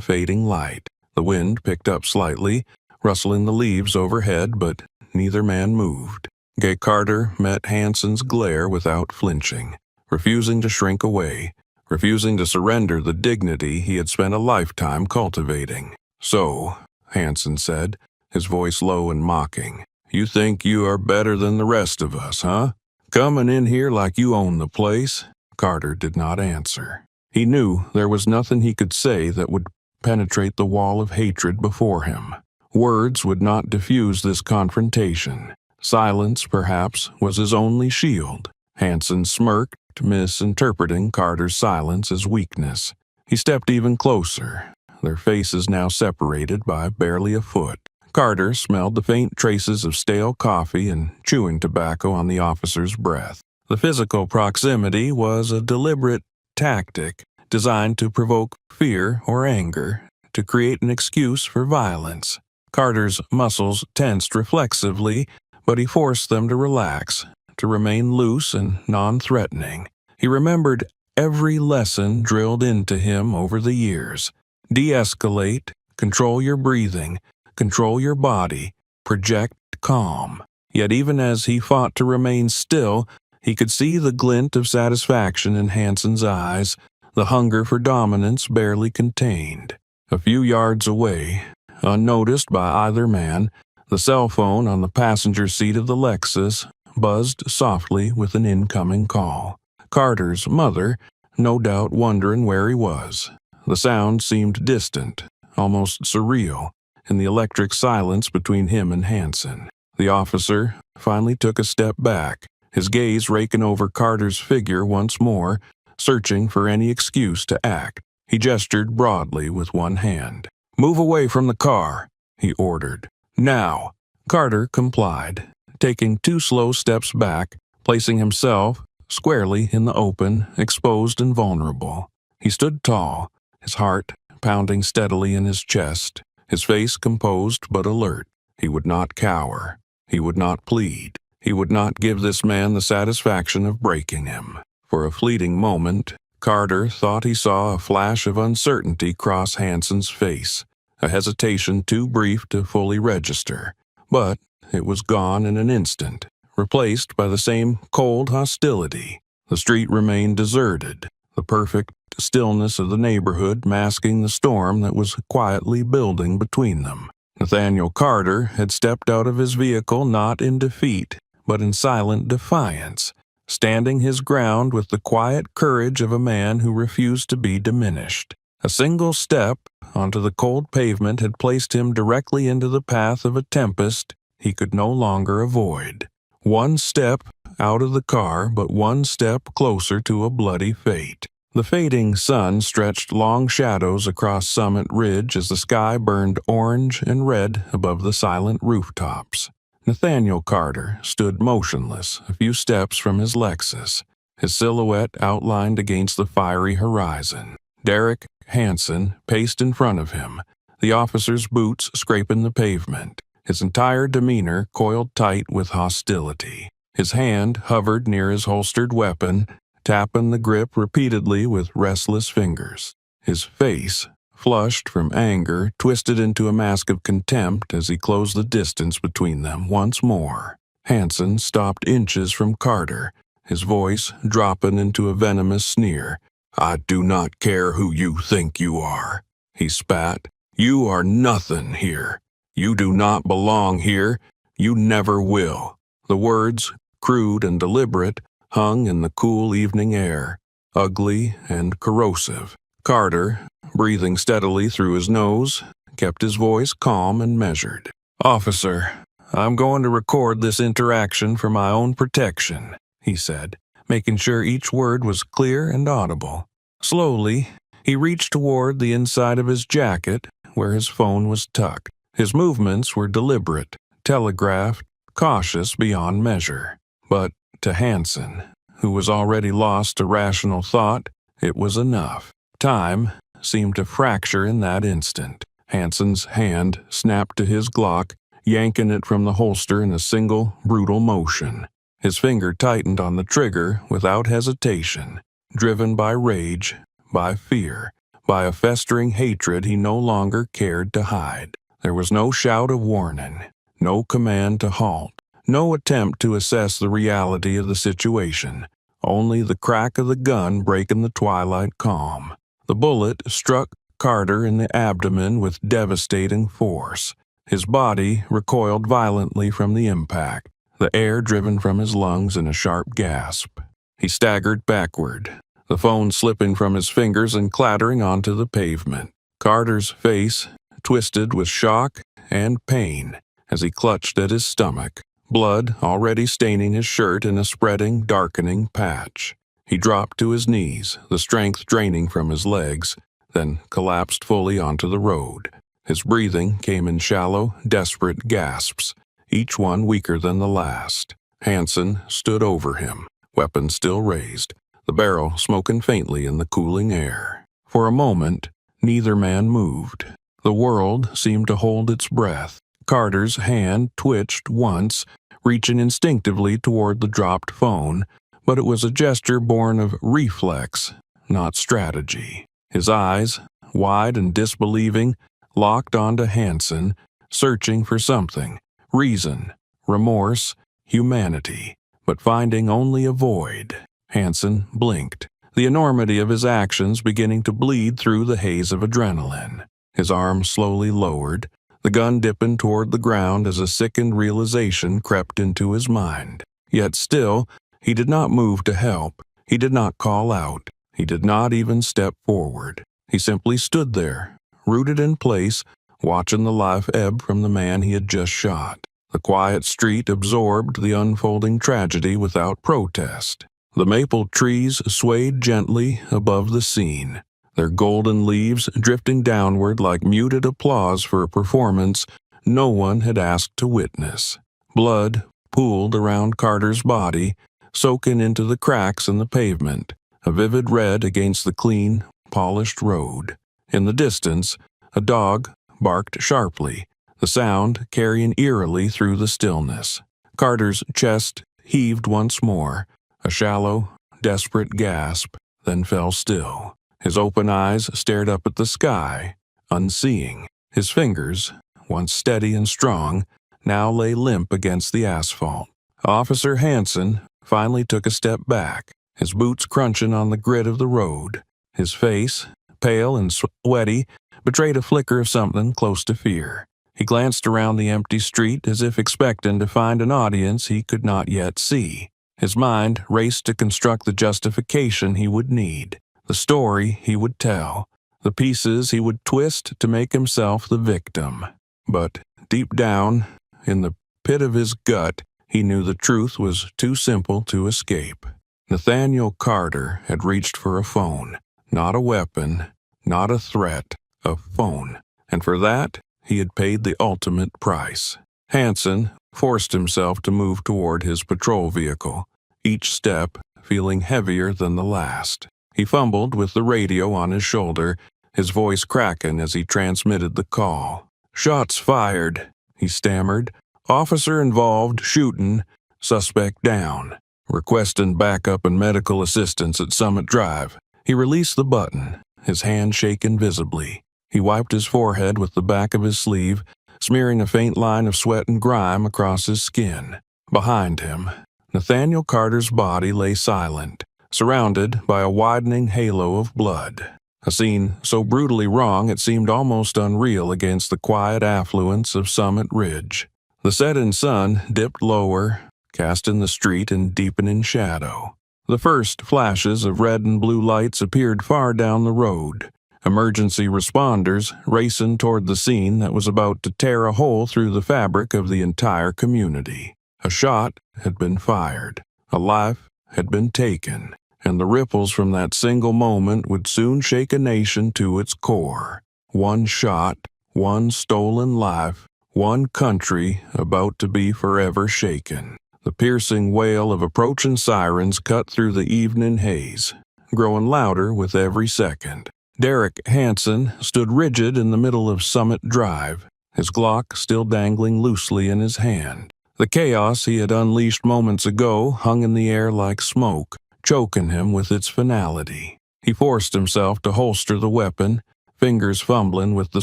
fading light. The wind picked up slightly, rustling the leaves overhead, but neither man moved. Gay Carter met Hanson's glare without flinching, refusing to shrink away, refusing to surrender the dignity he had spent a lifetime cultivating. "So," Hanson said, his voice low and mocking, "you think you are better than the rest of us, huh? Coming in here like you own the place?" Carter did not answer. He knew there was nothing he could say that would penetrate the wall of hatred before him. Words would not diffuse this confrontation. Silence, perhaps, was his only shield. Hanson smirked, misinterpreting Carter's silence as weakness. He stepped even closer, their faces now separated by barely a foot. Carter smelled the faint traces of stale coffee and chewing tobacco on the officer's breath. The physical proximity was a deliberate tactic designed to provoke fear or anger, to create an excuse for violence. Carter's muscles tensed reflexively, but he forced them to relax, to remain loose and non-threatening. He remembered every lesson drilled into him over the years. De-escalate, control your breathing, control your body, project calm. Yet even as he fought to remain still, he could see the glint of satisfaction in Hanson's eyes, the hunger for dominance barely contained. A few yards away, unnoticed by either man, the cell phone on the passenger seat of the Lexus buzzed softly with an incoming call. Carter's mother, no doubt wondering where he was. The sound seemed distant, almost surreal, in the electric silence between him and Hansen. The officer finally took a step back, his gaze raking over Carter's figure once more, searching for any excuse to act. He gestured broadly with one hand. "Move away from the car," he ordered. "Now." Carter complied, taking 2 slow steps back, placing himself squarely in the open, exposed and vulnerable. He stood tall, his heart pounding steadily in his chest, his face composed but alert. He would not cower. He would not plead. He would not give this man the satisfaction of breaking him. For a fleeting moment, Carter thought he saw a flash of uncertainty cross Hansen's face, a hesitation too brief to fully register. But it was gone in an instant, replaced by the same cold hostility. The street remained deserted, the perfect stillness of the neighborhood masking the storm that was quietly building between them. Nathaniel Carter had stepped out of his vehicle not in defeat, but in silent defiance, standing his ground with the quiet courage of a man who refused to be diminished. A single step onto the cold pavement had placed him directly into the path of a tempest he could no longer avoid. One step out of the car, but one step closer to a bloody fate. The fading sun stretched long shadows across Summit Ridge as the sky burned orange and red above the silent rooftops. Nathaniel Carter stood motionless a few steps from his Lexus, his silhouette outlined against the fiery horizon. Derek Hansen paced in front of him, the officer's boots scraping the pavement, his entire demeanor coiled tight with hostility. His hand hovered near his holstered weapon, tapping the grip repeatedly with restless fingers. His face, flushed from anger, twisted into a mask of contempt as he closed the distance between them once more. Hansen stopped inches from Carter, his voice dropping into a venomous sneer. "I do not care who you think you are," he spat. "You are nothing here. You do not belong here. You never will." The words, crude and deliberate, hung in the cool evening air, ugly and corrosive. Carter, breathing steadily through his nose, kept his voice calm and measured. "Officer, I'm going to record this interaction for my own protection," he said, making sure each word was clear and audible. Slowly, he reached toward the inside of his jacket where his phone was tucked. His movements were deliberate, telegraphed, cautious beyond measure. But to Hansen, who was already lost to rational thought, it was enough. Time seemed to fracture in that instant. Hansen's hand snapped to his Glock, yanking it from the holster in a single, brutal motion. His finger tightened on the trigger without hesitation, driven by rage, by fear, by a festering hatred he no longer cared to hide. There was no shout of warning, no command to halt, no attempt to assess the reality of the situation, only the crack of the gun breaking the twilight calm. The bullet struck Carter in the abdomen with devastating force. His body recoiled violently from the impact, the air driven from his lungs in a sharp gasp. He staggered backward, the phone slipping from his fingers and clattering onto the pavement. Carter's face twisted with shock and pain as he clutched at his stomach, blood already staining his shirt in a spreading, darkening patch. He dropped to his knees, the strength draining from his legs, then collapsed fully onto the road. His breathing came in shallow, desperate gasps, each one weaker than the last. Hansen stood over him, weapon still raised, the barrel smoking faintly in the cooling air. For a moment, neither man moved. The world seemed to hold its breath. Carter's hand twitched once, reaching instinctively toward the dropped phone, but it was a gesture born of reflex, not strategy. His eyes, wide and disbelieving, locked onto Hansen, searching for something, reason, remorse, humanity, but finding only a void. Hansen blinked, the enormity of his actions beginning to bleed through the haze of adrenaline. His arm slowly lowered, the gun dipping toward the ground as a sickened realization crept into his mind. Yet still, he did not move to help. He did not call out. He did not even step forward. He simply stood there, rooted in place, watching the life ebb from the man he had just shot. The quiet street absorbed the unfolding tragedy without protest. The maple trees swayed gently above the scene, their golden leaves drifting downward like muted applause for a performance no one had asked to witness. Blood pooled around Carter's body, soaking into the cracks in the pavement, a vivid red against the clean, polished road. In the distance, a dog barked sharply, the sound carrying eerily through the stillness. Carter's chest heaved once more, a shallow, desperate gasp, then fell still. His open eyes stared up at the sky, unseeing. His fingers, once steady and strong, now lay limp against the asphalt. Officer Hansen finally took a step back, his boots crunching on the grit of the road. His face, pale and sweaty, betrayed a flicker of something close to fear. He glanced around the empty street as if expecting to find an audience he could not yet see. His mind raced to construct the justification he would need, the story he would tell, the pieces he would twist to make himself the victim. But deep down, in the pit of his gut, he knew the truth was too simple to escape. Nathaniel Carter had reached for a phone, not a weapon, not a threat, a phone, and for that, he had paid the ultimate price. Hansen forced himself to move toward his patrol vehicle, each step feeling heavier than the last. He fumbled with the radio on his shoulder, his voice cracking as he transmitted the call. "Shots fired," he stammered. "Officer involved, shooting, suspect down. Requesting backup and medical assistance at Summit Drive." He released the button, his hand shaking visibly. He wiped his forehead with the back of his sleeve, smearing a faint line of sweat and grime across his skin. Behind him, Nathaniel Carter's body lay silent, surrounded by a widening halo of blood. A scene so brutally wrong it seemed almost unreal against the quiet affluence of Summit Ridge. The setting sun dipped lower, casting the street in deepening shadow. The first flashes of red and blue lights appeared far down the road, emergency responders racing toward the scene that was about to tear a hole through the fabric of the entire community. A shot had been fired, a life had been taken, and the ripples from that single moment would soon shake a nation to its core. One shot, one stolen life, one country about to be forever shaken. The piercing wail of approaching sirens cut through the evening haze, growing louder with every second. Derek Hansen stood rigid in the middle of Summit Drive, his Glock still dangling loosely in his hand. The chaos he had unleashed moments ago hung in the air like smoke, choking him with its finality. He forced himself to holster the weapon, fingers fumbling with the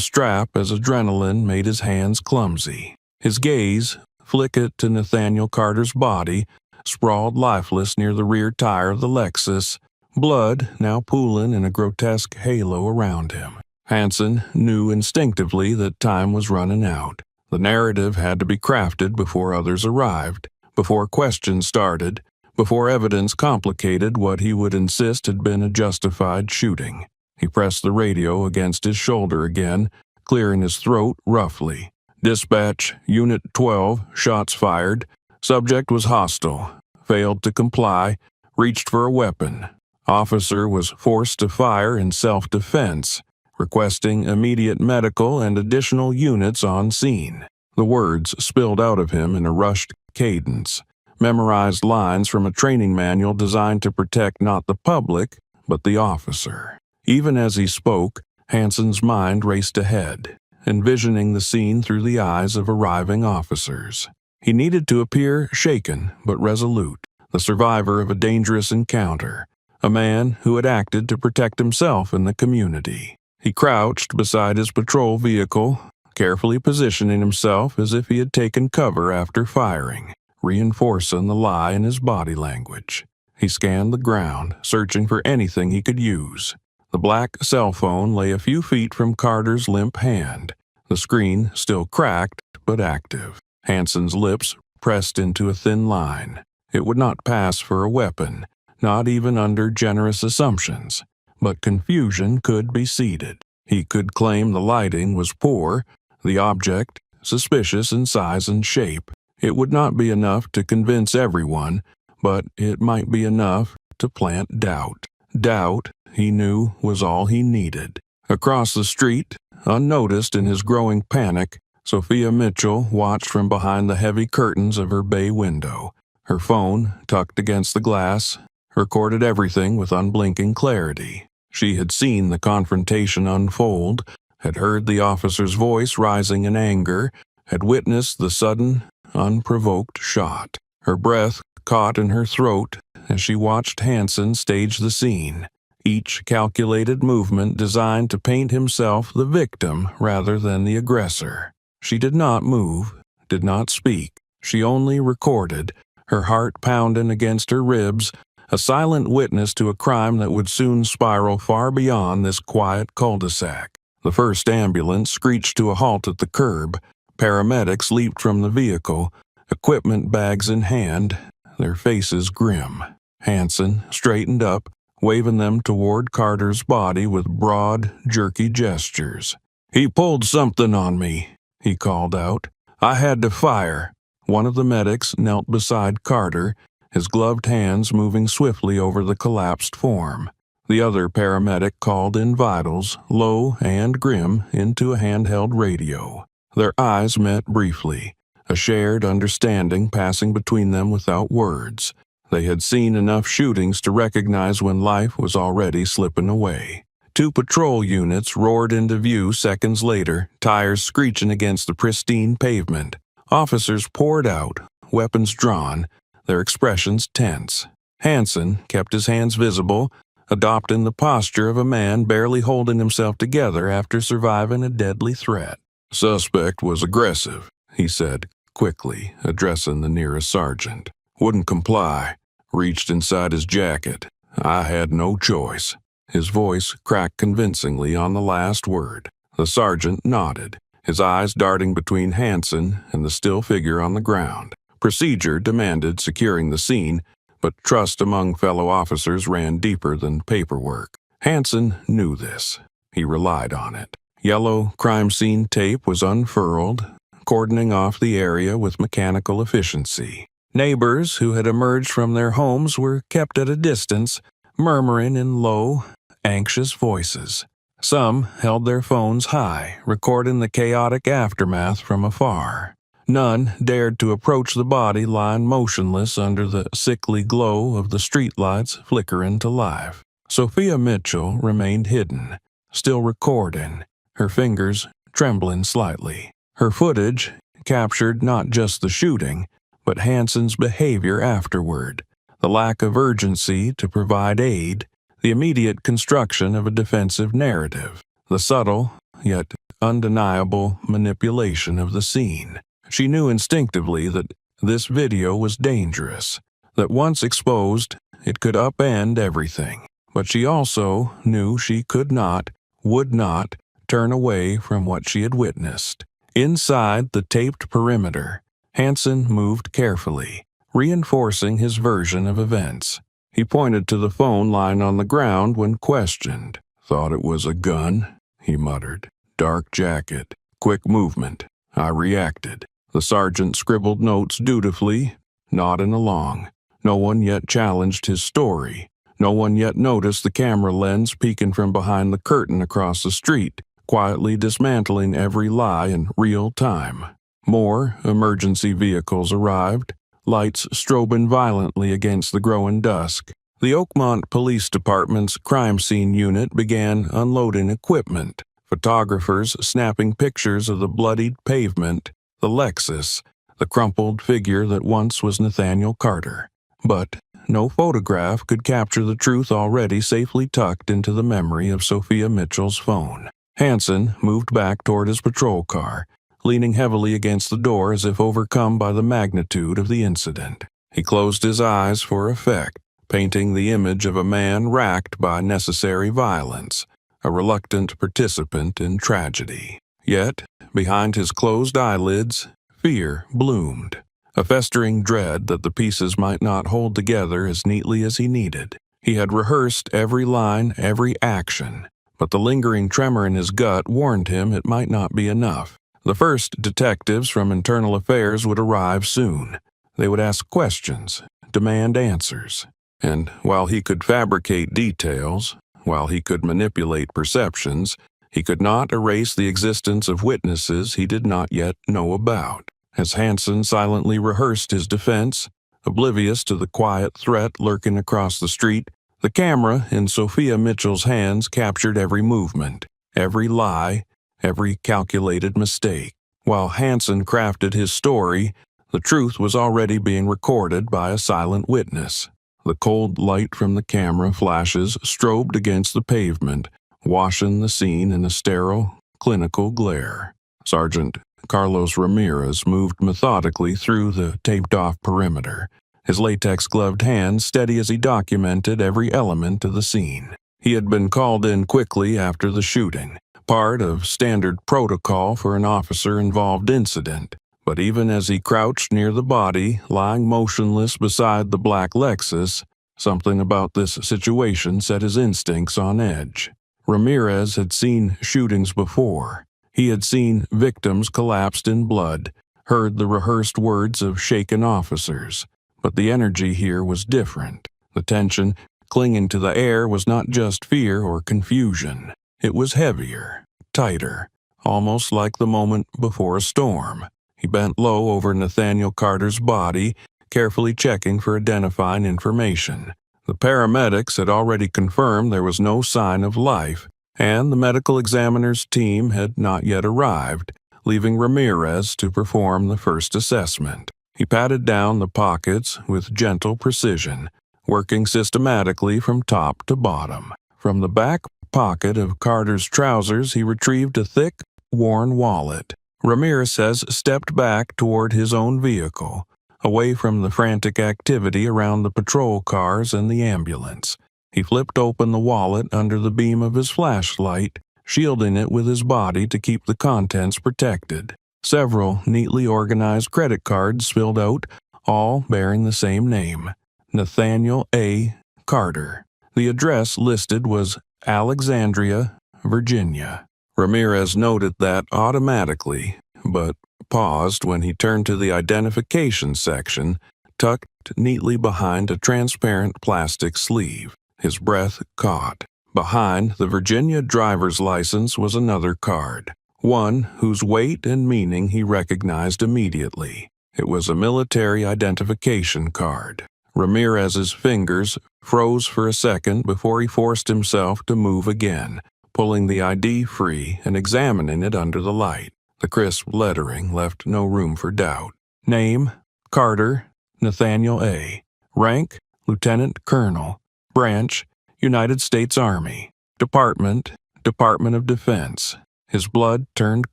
strap as adrenaline made his hands clumsy. His gaze flickered to Nathaniel Carter's body, sprawled lifeless near the rear tire of the Lexus, blood now pooling in a grotesque halo around him. Hansen knew instinctively that time was running out. The narrative had to be crafted before others arrived, before questions started, before evidence complicated what he would insist had been a justified shooting. He pressed the radio against his shoulder again, clearing his throat roughly. "Dispatch, Unit 12, shots fired. Subject was hostile. Failed to comply. Reached for a weapon. Officer was forced to fire in self-defense, requesting immediate medical and additional units on scene." The words spilled out of him in a rushed cadence, memorized lines from a training manual designed to protect not the public, but the officer. Even as he spoke, Hansen's mind raced ahead, envisioning the scene through the eyes of arriving officers. He needed to appear shaken but resolute, the survivor of a dangerous encounter, a man who had acted to protect himself and the community. He crouched beside his patrol vehicle, carefully positioning himself as if he had taken cover after firing, reinforcing the lie in his body language. He scanned the ground, searching for anything he could use. The black cell phone lay a few feet from Carter's limp hand, the screen still cracked but active. Hansen's lips pressed into a thin line. It would not pass for a weapon, not even under generous assumptions, but confusion could be seeded. He could claim the lighting was poor, the object suspicious in size and shape. It would not be enough to convince everyone, but it might be enough to plant doubt. Doubt, he knew, was all he needed. Across the street, unnoticed in his growing panic, Sophia Mitchell watched from behind the heavy curtains of her bay window. Her phone, tucked against the glass, recorded everything with unblinking clarity. She had seen the confrontation unfold, had heard the officer's voice rising in anger, had witnessed the sudden, unprovoked shot. Her breath caught in her throat as she watched Hansen stage the scene, each calculated movement designed to paint himself the victim rather than the aggressor. She did not move, did not speak. She only recorded, her heart pounding against her ribs, a silent witness to a crime that would soon spiral far beyond this quiet cul-de-sac. The first ambulance screeched to a halt at the curb. Paramedics leaped from the vehicle, equipment bags in hand, their faces grim. Hansen straightened up, waving them toward Carter's body with broad, jerky gestures. "He pulled something on me," he called out. "I had to fire." One of the medics knelt beside Carter, his gloved hands moving swiftly over the collapsed form. The other paramedic called in vitals, low and grim, into a handheld radio. Their eyes met briefly, a shared understanding passing between them without words. They had seen enough shootings to recognize when life was already slipping away. Two patrol units roared into view seconds later, tires screeching against the pristine pavement. Officers poured out, weapons drawn, their expressions tense. Hansen kept his hands visible, adopting the posture of a man barely holding himself together after surviving a deadly threat. "Suspect was aggressive," he said, quickly, addressing the nearest sergeant. "Wouldn't comply. Reached inside his jacket. I had no choice." His voice cracked convincingly on the last word. The sergeant nodded, his eyes darting between Hansen and the still figure on the ground. Procedure demanded securing the scene, but trust among fellow officers ran deeper than paperwork. Hansen knew this. He relied on it. Yellow crime scene tape was unfurled, cordoning off the area with mechanical efficiency. Neighbors who had emerged from their homes were kept at a distance, murmuring in low, anxious voices. Some held their phones high, recording the chaotic aftermath from afar. None dared to approach the body lying motionless under the sickly glow of the streetlights flickering to life. Sophia Mitchell remained hidden, still recording, her fingers trembling slightly. Her footage captured not just the shooting, but Hansen's behavior afterward, the lack of urgency to provide aid, the immediate construction of a defensive narrative, the subtle, yet undeniable manipulation of the scene. She knew instinctively that this video was dangerous, that once exposed, it could upend everything. But she also knew she could not, would not, turn away from what she had witnessed. Inside the taped perimeter, Hansen moved carefully, reinforcing his version of events. He pointed to the phone lying on the ground when questioned. "Thought it was a gun," he muttered. "Dark jacket, quick movement. I reacted." The sergeant scribbled notes dutifully, nodding along. No one yet challenged his story. No one yet noticed the camera lens peeking from behind the curtain across the street, quietly dismantling every lie in real time. More emergency vehicles arrived, lights strobing violently against the growing dusk. The Oakmont Police Department's crime scene unit began unloading equipment, photographers snapping pictures of the bloodied pavement, the Lexus, the crumpled figure that once was Nathaniel Carter. But no photograph could capture the truth already safely tucked into the memory of Sophia Mitchell's phone. Hansen moved back toward his patrol car, leaning heavily against the door as if overcome by the magnitude of the incident. He closed his eyes for effect, painting the image of a man racked by necessary violence, a reluctant participant in tragedy. Yet, behind his closed eyelids, fear bloomed, a festering dread that the pieces might not hold together as neatly as he needed. He had rehearsed every line, every action, but the lingering tremor in his gut warned him it might not be enough. The first detectives from Internal Affairs would arrive soon. They would ask questions, demand answers. And while he could fabricate details, while he could manipulate perceptions, he could not erase the existence of witnesses he did not yet know about. As Hansen silently rehearsed his defense, oblivious to the quiet threat lurking across the street, the camera in Sophia Mitchell's hands captured every movement, every lie, every calculated mistake. While Hansen crafted his story, the truth was already being recorded by a silent witness. The cold light from the camera flashes strobed against the pavement, washing the scene in a sterile, clinical glare. Sergeant Carlos Ramirez moved methodically through the taped-off perimeter, his latex-gloved hands steady as he documented every element of the scene. He had been called in quickly after the shooting, part of standard protocol for an officer-involved incident. But even as he crouched near the body, lying motionless beside the black Lexus, something about this situation set his instincts on edge. Ramirez had seen shootings before. He had seen victims collapsed in blood, heard the rehearsed words of shaken officers. But the energy here was different. The tension clinging to the air was not just fear or confusion. It was heavier, tighter, almost like the moment before a storm. He bent low over Nathaniel Carter's body, carefully checking for identifying information. The paramedics had already confirmed there was no sign of life, and the medical examiner's team had not yet arrived, leaving Ramirez to perform the first assessment. He patted down the pockets with gentle precision, working systematically from top to bottom. From the back pocket of Carter's trousers, he retrieved a thick, worn wallet. Ramirez stepped back toward his own vehicle, away from the frantic activity around the patrol cars and the ambulance. He flipped open the wallet under the beam of his flashlight, shielding it with his body to keep the contents protected. Several neatly organized credit cards spilled out, all bearing the same name, Nathaniel A. Carter. The address listed was Alexandria, Virginia. Ramirez noted that automatically, but paused when he turned to the identification section, tucked neatly behind a transparent plastic sleeve. His breath caught. Behind the Virginia driver's license was another card, one whose weight and meaning he recognized immediately. It was a military identification card. Ramirez's fingers froze for a second before he forced himself to move again, pulling the ID free and examining it under the light. The crisp lettering left no room for doubt. Name, Carter, Nathaniel A. Rank, Lieutenant Colonel. Branch, United States Army. Department, Department of Defense. His blood turned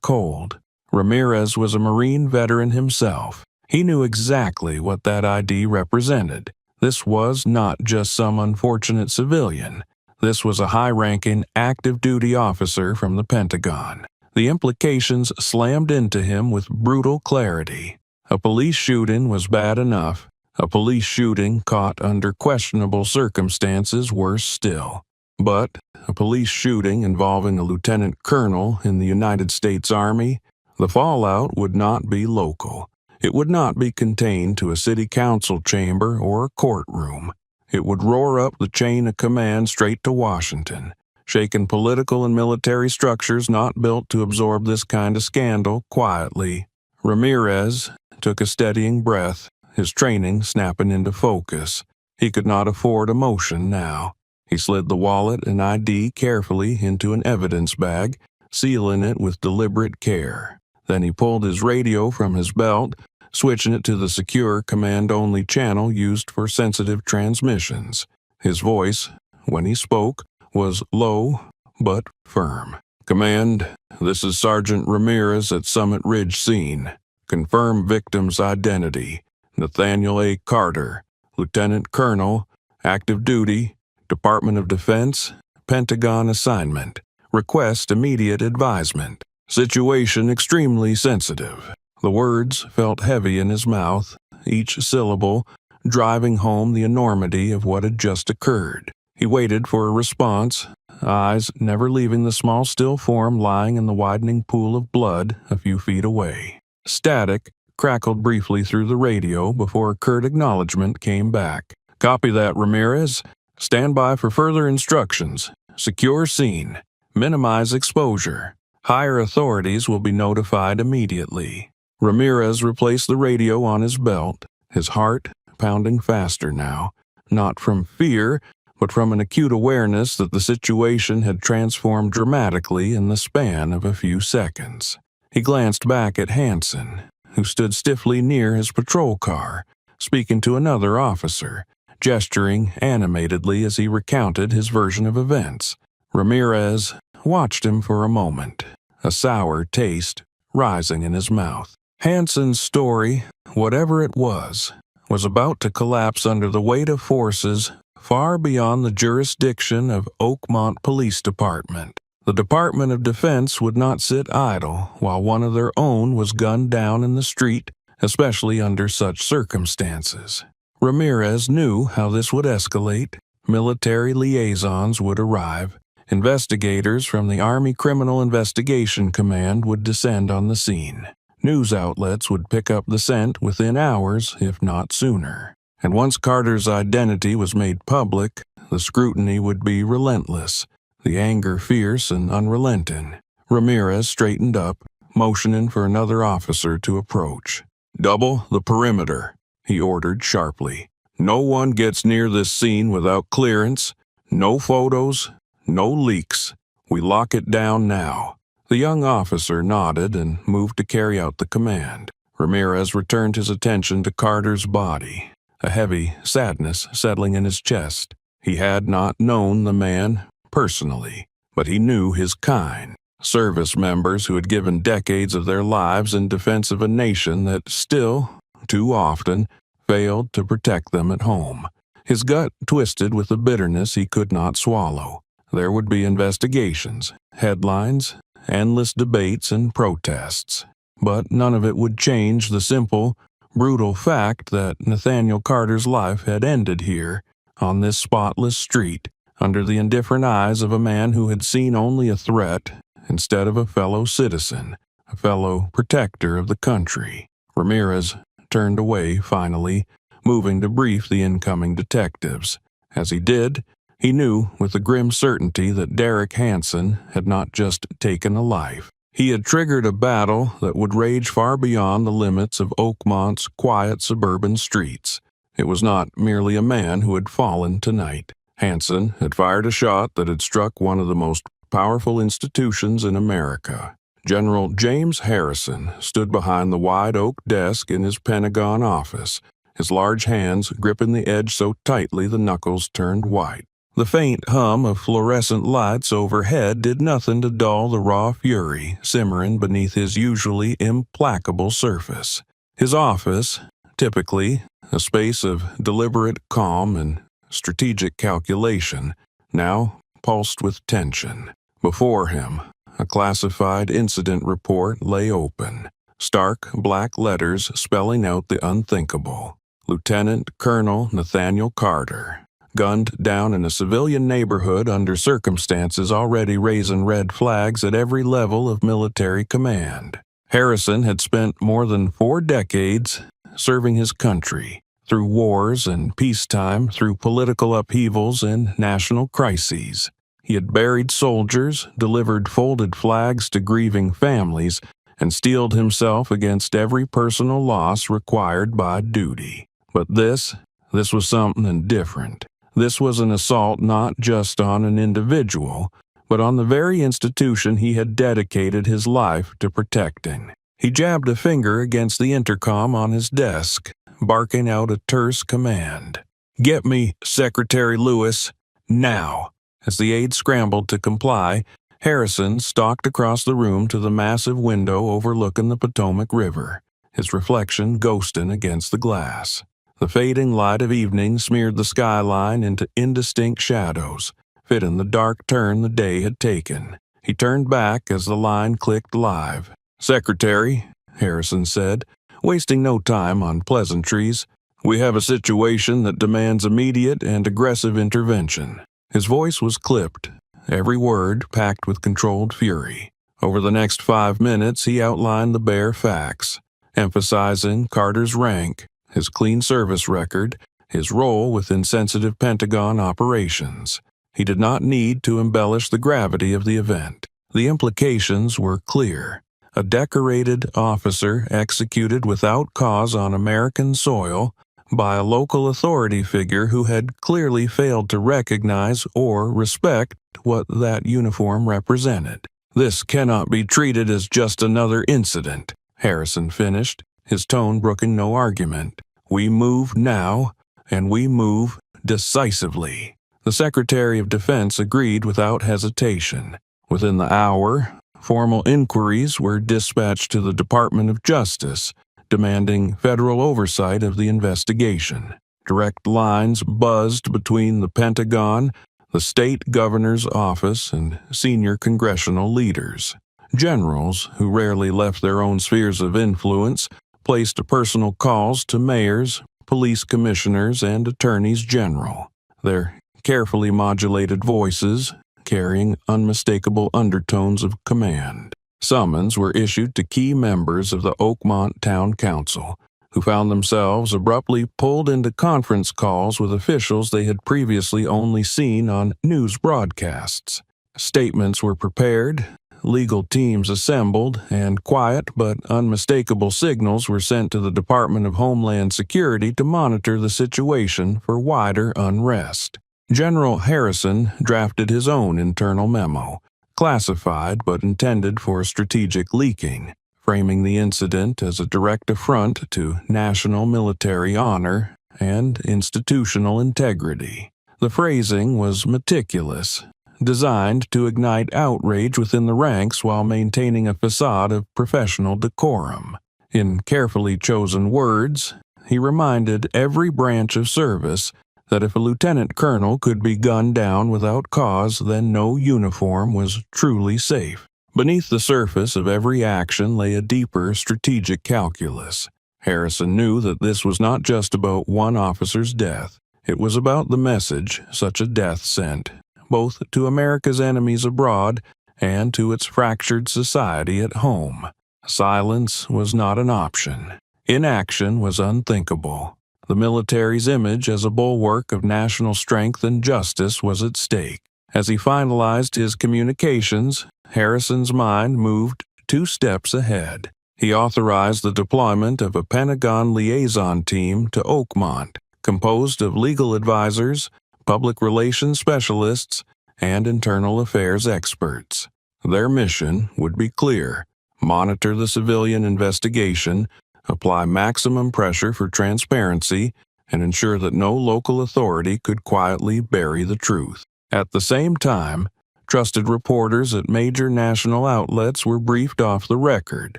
cold. Ramirez was a Marine veteran himself. He knew exactly what that ID represented. This was not just some unfortunate civilian. This was a high-ranking, active-duty officer from the Pentagon. The implications slammed into him with brutal clarity. A police shooting was bad enough. A police shooting caught under questionable circumstances worse still. But a police shooting involving a lieutenant colonel in the United States Army, the fallout would not be local. It would not be contained to a city council chamber or a courtroom. It would roar up the chain of command straight to Washington, shaking political and military structures not built to absorb this kind of scandal quietly. Ramirez took a steadying breath, his training snapping into focus. He could not afford emotion now. He slid the wallet and ID carefully into an evidence bag, sealing it with deliberate care. Then he pulled his radio from his belt, switching it to the secure command-only channel used for sensitive transmissions. His voice, when he spoke, was low but firm. "Command, this is Sergeant Ramirez at Summit Ridge Scene. Confirm victim's identity. Nathaniel A. Carter, Lieutenant Colonel, active duty, Department of Defense, Pentagon assignment. Request immediate advisement. Situation extremely sensitive." The words felt heavy in his mouth, each syllable driving home the enormity of what had just occurred. He waited for a response, eyes never leaving the small still form lying in the widening pool of blood a few feet away. Static crackled briefly through the radio before a curt acknowledgement came back. "Copy that, Ramirez. Stand by for further instructions. Secure scene. Minimize exposure. Higher authorities will be notified immediately." Ramirez replaced the radio on his belt, his heart pounding faster now, not from fear, but from an acute awareness that the situation had transformed dramatically in the span of a few seconds. He glanced back at Hansen, who stood stiffly near his patrol car, speaking to another officer, gesturing animatedly as he recounted his version of events. Ramirez watched him for a moment, a sour taste rising in his mouth. Hansen's story, whatever it was about to collapse under the weight of forces far beyond the jurisdiction of Oakmont Police Department. The Department of Defense would not sit idle while one of their own was gunned down in the street, especially under such circumstances. Ramirez knew how this would escalate. Military liaisons would arrive. Investigators from the Army Criminal Investigation Command would descend on the scene. News outlets would pick up the scent within hours, if not sooner. And once Carter's identity was made public, the scrutiny would be relentless, the anger fierce and unrelenting. Ramirez straightened up, motioning for another officer to approach. "Double the perimeter," he ordered sharply. "No one gets near this scene without clearance. No photos, no leaks. We lock it down now." The young officer nodded and moved to carry out the command. Ramirez returned his attention to Carter's body, a heavy sadness settling in his chest. He had not known the man personally, but he knew his kind. Service members who had given decades of their lives in defense of a nation that still, too often, failed to protect them at home. His gut twisted with a bitterness he could not swallow. There would be investigations, headlines, endless debates and protests. But none of it would change the simple, brutal fact that Nathaniel Carter's life had ended here, on this spotless street, under the indifferent eyes of a man who had seen only a threat instead of a fellow citizen, a fellow protector of the country. Ramirez turned away finally, moving to brief the incoming detectives. As he did, he knew with a grim certainty that Derek Hansen had not just taken a life. He had triggered a battle that would rage far beyond the limits of Oakmont's quiet suburban streets. It was not merely a man who had fallen tonight. Hansen had fired a shot that had struck one of the most powerful institutions in America. General James Harrison stood behind the wide oak desk in his Pentagon office, his large hands gripping the edge so tightly the knuckles turned white. The faint hum of fluorescent lights overhead did nothing to dull the raw fury simmering beneath his usually implacable surface. His office, typically a space of deliberate calm and strategic calculation, now pulsed with tension. Before him, a classified incident report lay open, stark black letters spelling out the unthinkable. Lieutenant Colonel Nathaniel Carter, gunned down in a civilian neighborhood under circumstances already raising red flags at every level of military command. Harrison had spent more than 4 decades serving his country, through wars and peacetime, through political upheavals and national crises. He had buried soldiers, delivered folded flags to grieving families, and steeled himself against every personal loss required by duty. But this was something different. This was an assault not just on an individual, but on the very institution he had dedicated his life to protecting. He jabbed a finger against the intercom on his desk, barking out a terse command. "Get me Secretary Lewis, now." As the aide scrambled to comply, Harrison stalked across the room to the massive window overlooking the Potomac River, his reflection ghosting against the glass. The fading light of evening smeared the skyline into indistinct shadows, fitting the dark turn the day had taken. He turned back as the line clicked live. "Secretary," Harrison said, wasting no time on pleasantries, "we have a situation that demands immediate and aggressive intervention." His voice was clipped, every word packed with controlled fury. Over the next 5 minutes, he outlined the bare facts, emphasizing Carter's rank, his clean service record, his role within sensitive Pentagon operations. He did not need to embellish the gravity of the event. The implications were clear. A decorated officer executed without cause on American soil by a local authority figure who had clearly failed to recognize or respect what that uniform represented. "This cannot be treated as just another incident," Harrison finished, his tone brooking no argument. "We move now, and we move decisively." The Secretary of Defense agreed without hesitation. Within the hour, formal inquiries were dispatched to the Department of Justice, demanding federal oversight of the investigation. Direct lines buzzed between the Pentagon, the state governor's office, and senior congressional leaders. Generals, who rarely left their own spheres of influence, placed personal calls to mayors, police commissioners, and attorneys general, their carefully modulated voices carrying unmistakable undertones of command. Summons were issued to key members of the Oakmont Town Council, who found themselves abruptly pulled into conference calls with officials they had previously only seen on news broadcasts. Statements were prepared, legal teams assembled, and quiet but unmistakable signals were sent to the Department of Homeland Security to monitor the situation for wider unrest. General Harrison drafted his own internal memo, classified but intended for strategic leaking, framing the incident as a direct affront to national military honor and institutional integrity. The phrasing was meticulous, designed to ignite outrage within the ranks while maintaining a facade of professional decorum. In carefully chosen words, he reminded every branch of service that if a lieutenant colonel could be gunned down without cause, then no uniform was truly safe. Beneath the surface of every action lay a deeper strategic calculus. Harrison knew that this was not just about one officer's death. It was about the message such a death sent, both to America's enemies abroad and to its fractured society at home. Silence was not an option. Inaction was unthinkable. The military's image as a bulwark of national strength and justice was at stake. As he finalized his communications, Harrison's mind moved 2 steps ahead. He authorized the deployment of a Pentagon liaison team to Oakmont, composed of legal advisors, public relations specialists, and internal affairs experts. Their mission would be clear: monitor the civilian investigation, apply maximum pressure for transparency, and ensure that no local authority could quietly bury the truth. At the same time, trusted reporters at major national outlets were briefed off the record,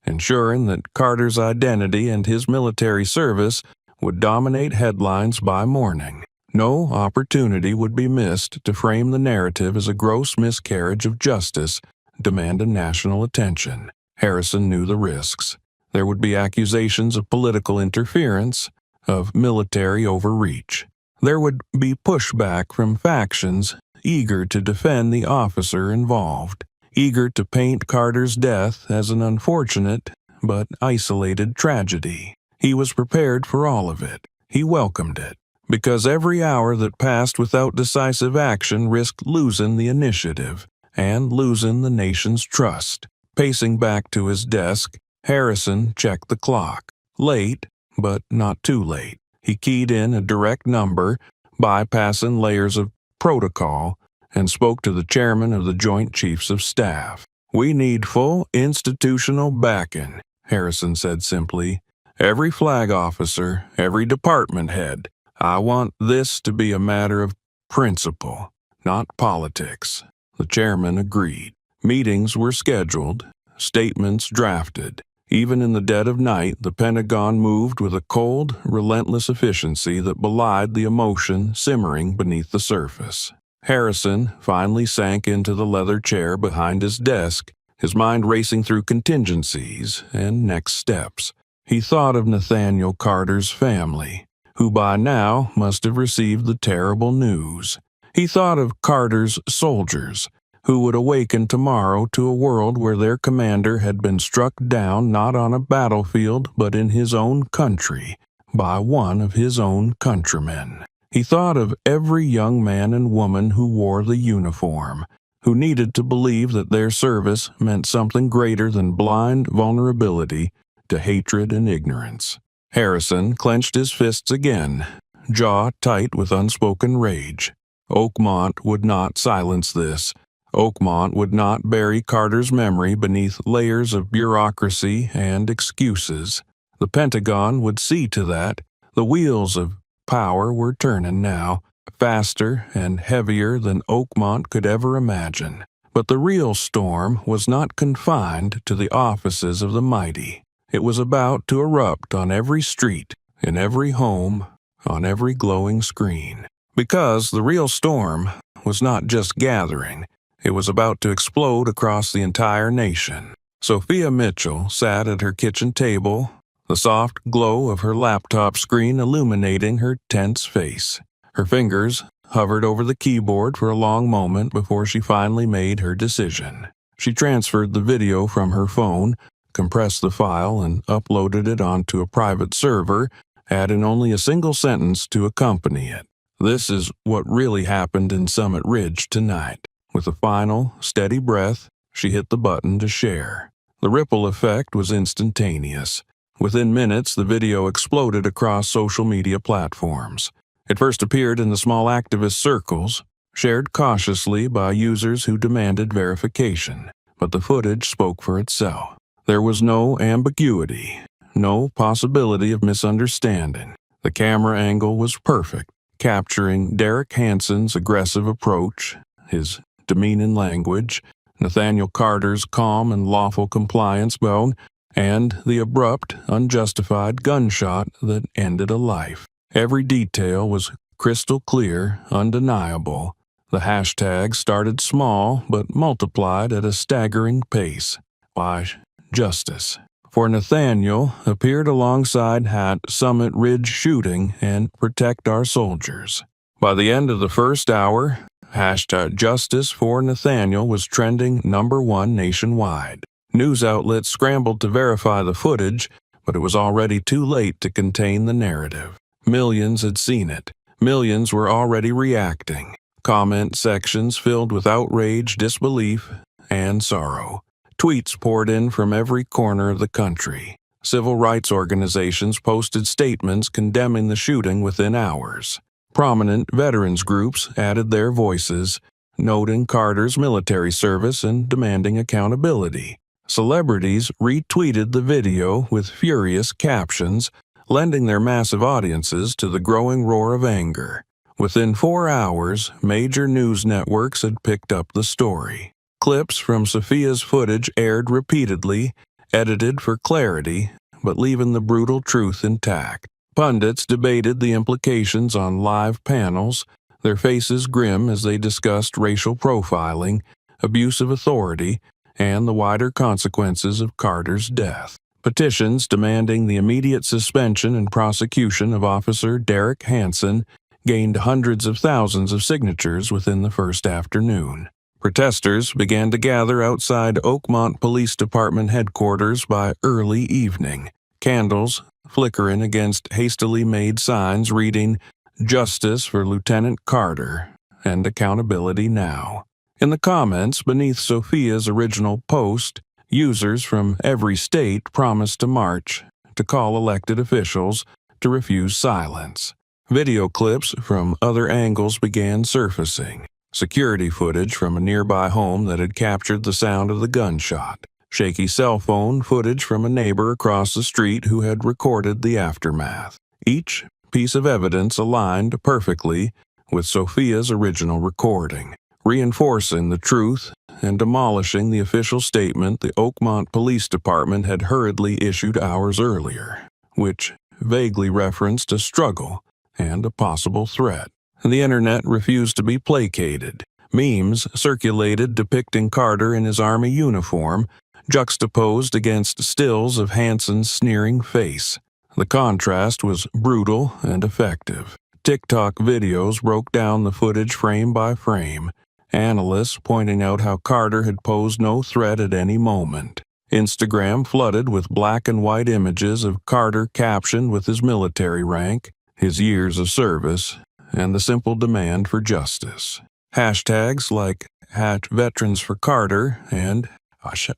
ensuring that Carter's identity and his military service would dominate headlines by morning. No opportunity would be missed to frame the narrative as a gross miscarriage of justice demanding national attention. Harrison knew the risks. There would be accusations of political interference, of military overreach. There would be pushback from factions eager to defend the officer involved, eager to paint Carter's death as an unfortunate but isolated tragedy. He was prepared for all of it. He welcomed it, because every hour that passed without decisive action risked losing the initiative and losing the nation's trust. Pacing back to his desk, Harrison checked the clock. Late, but not too late. He keyed in a direct number, bypassing layers of protocol, and spoke to the chairman of the Joint Chiefs of Staff. "We need full institutional backing," Harrison said simply. "Every flag officer, every department head. I want this to be a matter of principle, not politics." The chairman agreed. Meetings were scheduled, statements drafted. Even in the dead of night, the Pentagon moved with a cold, relentless efficiency that belied the emotion simmering beneath the surface. Harrison finally sank into the leather chair behind his desk, his mind racing through contingencies and next steps. He thought of Nathaniel Carter's family, who by now must have received the terrible news. He thought of Carter's soldiers, who would awaken tomorrow to a world where their commander had been struck down not on a battlefield but in his own country, by one of his own countrymen. He thought of every young man and woman who wore the uniform, who needed to believe that their service meant something greater than blind vulnerability to hatred and ignorance. Harrison clenched his fists again, jaw tight with unspoken rage. Oakmont would not silence this. Oakmont would not bury Carter's memory beneath layers of bureaucracy and excuses. The Pentagon would see to that. The wheels of power were turning now, faster and heavier than Oakmont could ever imagine. But the real storm was not confined to the offices of the mighty. It was about to erupt on every street, in every home, on every glowing screen. Because the real storm was not just gathering, it was about to explode across the entire nation. Sophia Mitchell sat at her kitchen table, the soft glow of her laptop screen illuminating her tense face. Her fingers hovered over the keyboard for a long moment before she finally made her decision. She transferred the video from her phone, compressed the file, and uploaded it onto a private server, adding only a single sentence to accompany it. This is what really happened in Summit Ridge tonight. With a final, steady breath, she hit the button to share. The ripple effect was instantaneous. Within minutes, the video exploded across social media platforms. It first appeared in the small activist circles, shared cautiously by users who demanded verification. But the footage spoke for itself. There was no ambiguity, no possibility of misunderstanding. The camera angle was perfect, capturing Derek Hanson's aggressive approach, his demeaning language, Nathaniel Carter's calm and lawful compliance bone, and the abrupt, unjustified gunshot that ended a life. Every detail was crystal clear, undeniable. The hashtag started small but multiplied at a staggering pace. Why, Justice for Nathaniel appeared alongside Summit Ridge shooting and Protect Our Soldiers. By the end of the first hour, hashtag Justice for Nathaniel was trending #1 nationwide. News outlets scrambled to verify the footage, but it was already too late to contain the narrative. Millions had seen it. Millions were already reacting. Comment sections filled with outrage, disbelief, and sorrow. Tweets poured in from every corner of the country. Civil rights organizations posted statements condemning the shooting within hours. Prominent veterans groups added their voices, noting Carter's military service and demanding accountability. Celebrities retweeted the video with furious captions, lending their massive audiences to the growing roar of anger. Within 4 hours, major news networks had picked up the story. Clips from Sophia's footage aired repeatedly, edited for clarity, but leaving the brutal truth intact. Pundits debated the implications on live panels, their faces grim as they discussed racial profiling, abuse of authority, and the wider consequences of Carter's death. Petitions demanding the immediate suspension and prosecution of Officer Derek Hanson gained hundreds of thousands of signatures within the first afternoon. Protesters began to gather outside Oakmont Police Department headquarters by early evening, candles flickering against hastily made signs reading, "Justice for Lieutenant Carter," and "Accountability Now." In the comments beneath Sophia's original post, users from every state promised to march, to call elected officials, to refuse silence. Video clips from other angles began surfacing. Security footage from a nearby home that had captured the sound of the gunshot. Shaky cell phone footage from a neighbor across the street who had recorded the aftermath. Each piece of evidence aligned perfectly with Sophia's original recording, reinforcing the truth and demolishing the official statement the Oakmont Police Department had hurriedly issued hours earlier, which vaguely referenced a struggle and a possible threat. The internet refused to be placated. Memes circulated depicting Carter in his Army uniform, juxtaposed against stills of Hanson's sneering face. The contrast was brutal and effective. TikTok videos broke down the footage frame by frame, analysts pointing out how Carter had posed no threat at any moment. Instagram flooded with black and white images of Carter captioned with his military rank, his years of service, and the simple demand for justice. Hashtags like #VeteransForCarter and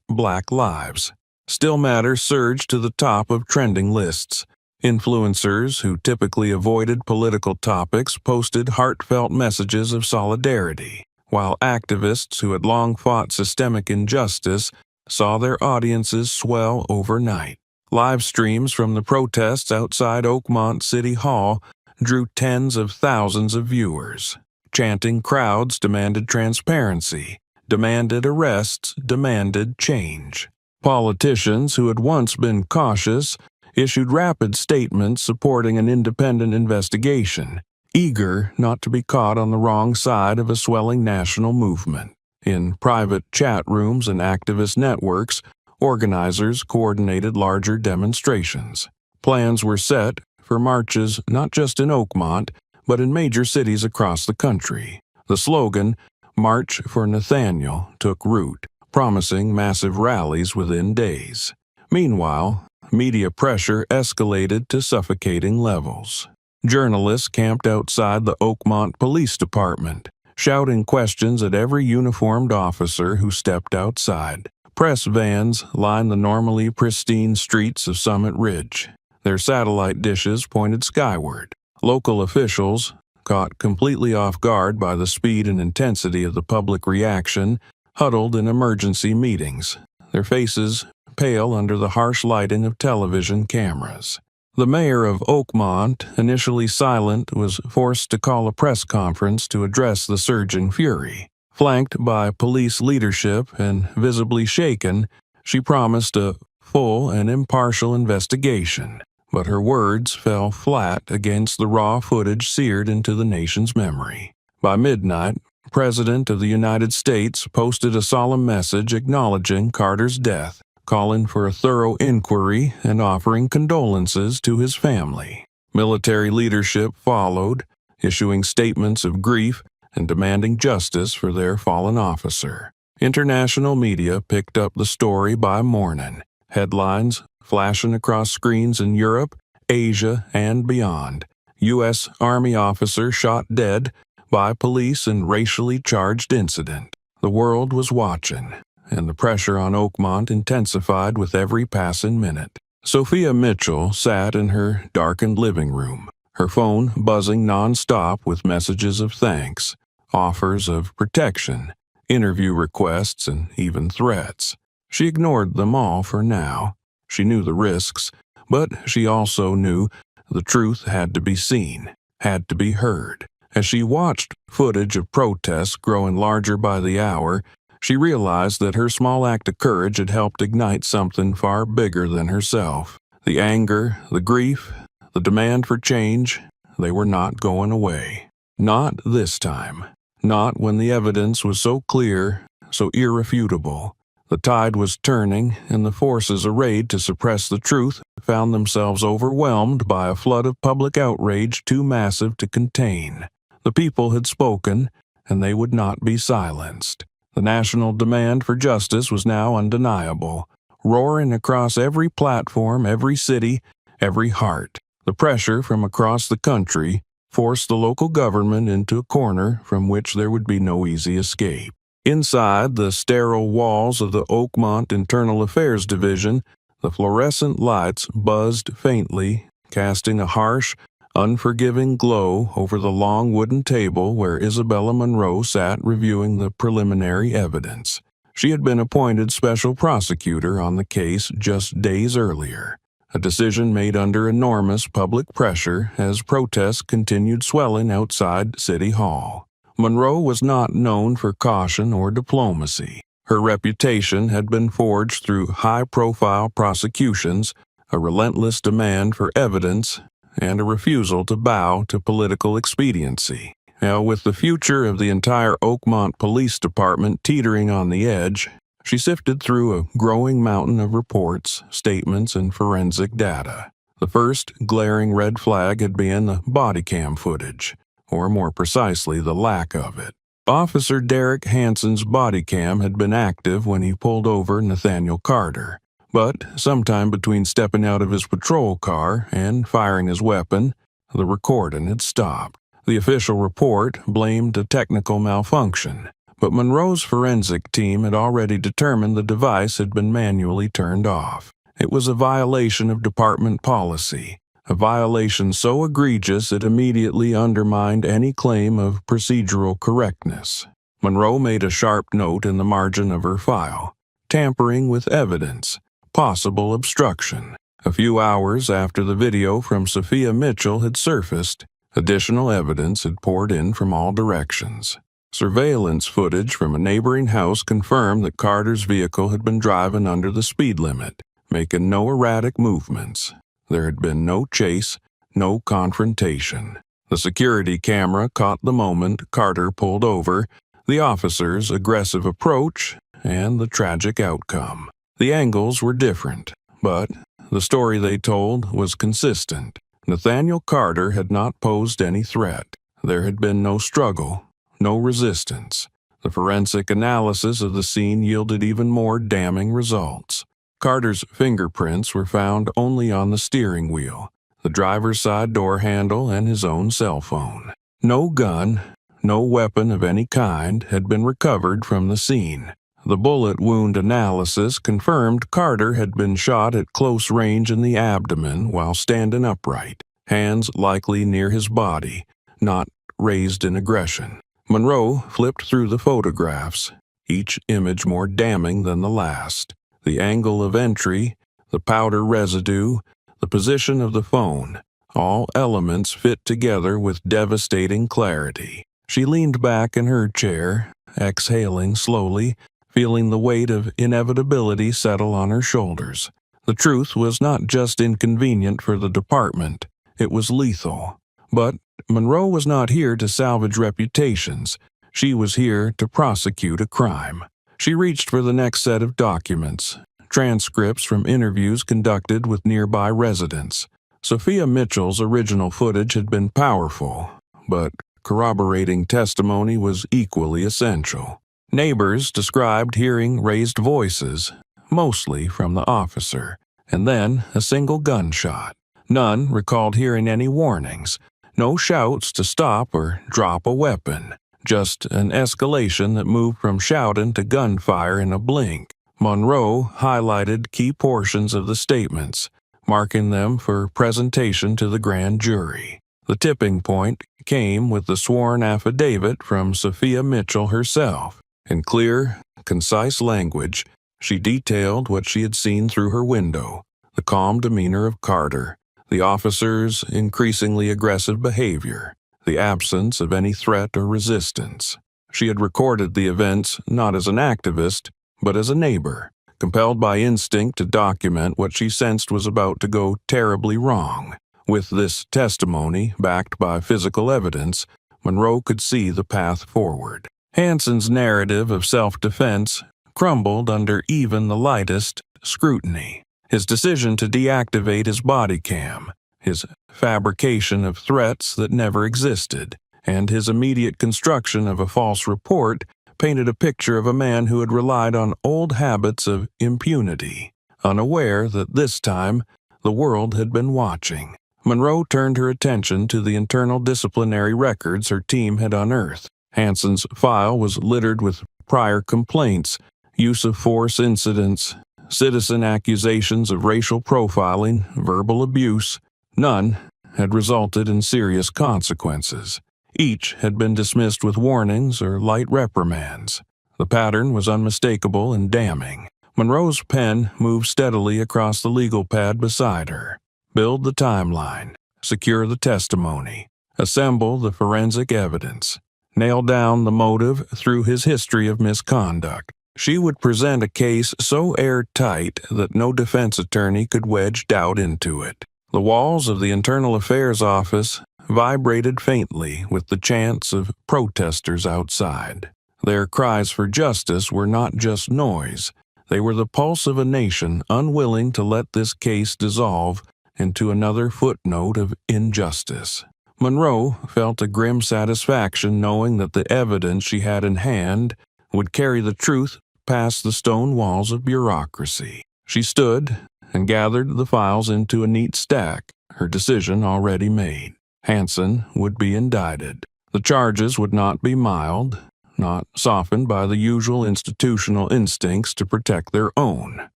#Black Lives Still Matter surged to the top of trending lists. Influencers who typically avoided political topics posted heartfelt messages of solidarity, while activists who had long fought systemic injustice saw their audiences swell overnight. Live streams from the protests outside Oakmont City Hall drew tens of thousands of viewers. Chanting crowds demanded transparency, demanded arrests, demanded change. Politicians who had once been cautious issued rapid statements supporting an independent investigation, eager not to be caught on the wrong side of a swelling national movement. In private chat rooms and activist networks, organizers coordinated larger demonstrations. Plans were set for marches not just in Oakmont, but in major cities across the country. The slogan, "March for Nathaniel," took root, promising massive rallies within days. Meanwhile, media pressure escalated to suffocating levels. Journalists camped outside the Oakmont Police Department, shouting questions at every uniformed officer who stepped outside. Press vans lined the normally pristine streets of Summit Ridge. Their satellite dishes pointed skyward. Local officials, caught completely off guard by the speed and intensity of the public reaction, huddled in emergency meetings, their faces pale under the harsh lighting of television cameras. The mayor of Oakmont, initially silent, was forced to call a press conference to address the surging fury. Flanked by police leadership and visibly shaken, she promised a full and impartial investigation, but her words fell flat against the raw footage seared into the nation's memory. By midnight, the President of the United States posted a solemn message acknowledging Carter's death, calling for a thorough inquiry and offering condolences to his family. Military leadership followed, issuing statements of grief and demanding justice for their fallen officer. International media picked up the story by morning, headlines flashing across screens in Europe, Asia, and beyond. U.S. Army officer shot dead by police in racially charged incident. The world was watching, and the pressure on Oakmont intensified with every passing minute. Sophia Mitchell sat in her darkened living room, her phone buzzing nonstop with messages of thanks, offers of protection, interview requests, and even threats. She ignored them all for now. She knew the risks, but she also knew the truth had to be seen, had to be heard. As she watched footage of protests growing larger by the hour, she realized that her small act of courage had helped ignite something far bigger than herself. The anger, the grief, the demand for change, they were not going away. Not this time. Not when the evidence was so clear, so irrefutable. The tide was turning, and the forces arrayed to suppress the truth found themselves overwhelmed by a flood of public outrage too massive to contain. The people had spoken, and they would not be silenced. The national demand for justice was now undeniable, roaring across every platform, every city, every heart. The pressure from across the country forced the local government into a corner from which there would be no easy escape. Inside the sterile walls of the Oakmont Internal Affairs Division, the fluorescent lights buzzed faintly, casting a harsh, unforgiving glow over the long wooden table where Isabella Monroe sat reviewing the preliminary evidence. She had been appointed special prosecutor on the case just days earlier, a decision made under enormous public pressure as protests continued swelling outside City Hall. Monroe was not known for caution or diplomacy. Her reputation had been forged through high-profile prosecutions, a relentless demand for evidence, and a refusal to bow to political expediency. Now, with the future of the entire Oakmont Police Department teetering on the edge, she sifted through a growing mountain of reports, statements, and forensic data. The first glaring red flag had been the body cam footage, or more precisely, the lack of it. Officer Derek Hansen's body cam had been active when he pulled over Nathaniel Carter, but sometime between stepping out of his patrol car and firing his weapon, the recording had stopped. The official report blamed a technical malfunction, but Monroe's forensic team had already determined the device had been manually turned off. It was a violation of department policy, a violation so egregious it immediately undermined any claim of procedural correctness. Monroe made a sharp note in the margin of her file: tampering with evidence, possible obstruction. A few hours after the video from Sophia Mitchell had surfaced, additional evidence had poured in from all directions. Surveillance footage from a neighboring house confirmed that Carter's vehicle had been driving under the speed limit, making no erratic movements. There had been no chase, no confrontation. The security camera caught the moment Carter pulled over, the officer's aggressive approach, and the tragic outcome. The angles were different, but the story they told was consistent. Nathaniel Carter had not posed any threat. There had been no struggle, no resistance. The forensic analysis of the scene yielded even more damning results. Carter's fingerprints were found only on the steering wheel, the driver's side door handle, and his own cell phone. No gun, no weapon of any kind had been recovered from the scene. The bullet wound analysis confirmed Carter had been shot at close range in the abdomen while standing upright, hands likely near his body, not raised in aggression. Monroe flipped through the photographs, each image more damning than the last. The angle of entry, the powder residue, the position of the phone, all elements fit together with devastating clarity. She leaned back in her chair, exhaling slowly, feeling the weight of inevitability settle on her shoulders. The truth was not just inconvenient for the department, it was lethal. But Monroe was not here to salvage reputations. She was here to prosecute a crime. She reached for the next set of documents, transcripts from interviews conducted with nearby residents. Sophia Mitchell's original footage had been powerful, but corroborating testimony was equally essential. Neighbors described hearing raised voices, mostly from the officer, and then a single gunshot. None recalled hearing any warnings, no shouts to stop or drop a weapon. Just an escalation that moved from shouting to gunfire in a blink. Monroe highlighted key portions of the statements, marking them for presentation to the grand jury. The tipping point came with the sworn affidavit from Sophia Mitchell herself. In clear, concise language, she detailed what she had seen through her window: the calm demeanor of Carter, the officer's increasingly aggressive behavior, the absence of any threat or resistance. She had recorded the events not as an activist, but as a neighbor, compelled by instinct to document what she sensed was about to go terribly wrong. With this testimony, backed by physical evidence, Monroe could see the path forward. Hansen's narrative of self-defense crumbled under even the lightest scrutiny. His decision to deactivate his body cam, his fabrication of threats that never existed, and his immediate construction of a false report painted a picture of a man who had relied on old habits of impunity, unaware that this time the world had been watching. Monroe turned her attention to the internal disciplinary records her team had unearthed. Hansen's file was littered with prior complaints, use of force incidents, citizen accusations of racial profiling, verbal abuse. None had resulted in serious consequences. Each had been dismissed with warnings or light reprimands. The pattern was unmistakable and damning. Monroe's pen moved steadily across the legal pad beside her. Build the timeline, secure the testimony, assemble the forensic evidence, nail down the motive through his history of misconduct. She would present a case so airtight that no defense attorney could wedge doubt into it. The walls of the Internal Affairs Office vibrated faintly with the chants of protesters outside. Their cries for justice were not just noise. They were the pulse of a nation unwilling to let this case dissolve into another footnote of injustice. Monroe felt a grim satisfaction knowing that the evidence she had in hand would carry the truth past the stone walls of bureaucracy. She stood and gathered the files into a neat stack, her decision already made. Hansen would be indicted. The charges would not be mild, not softened by the usual institutional instincts to protect their own.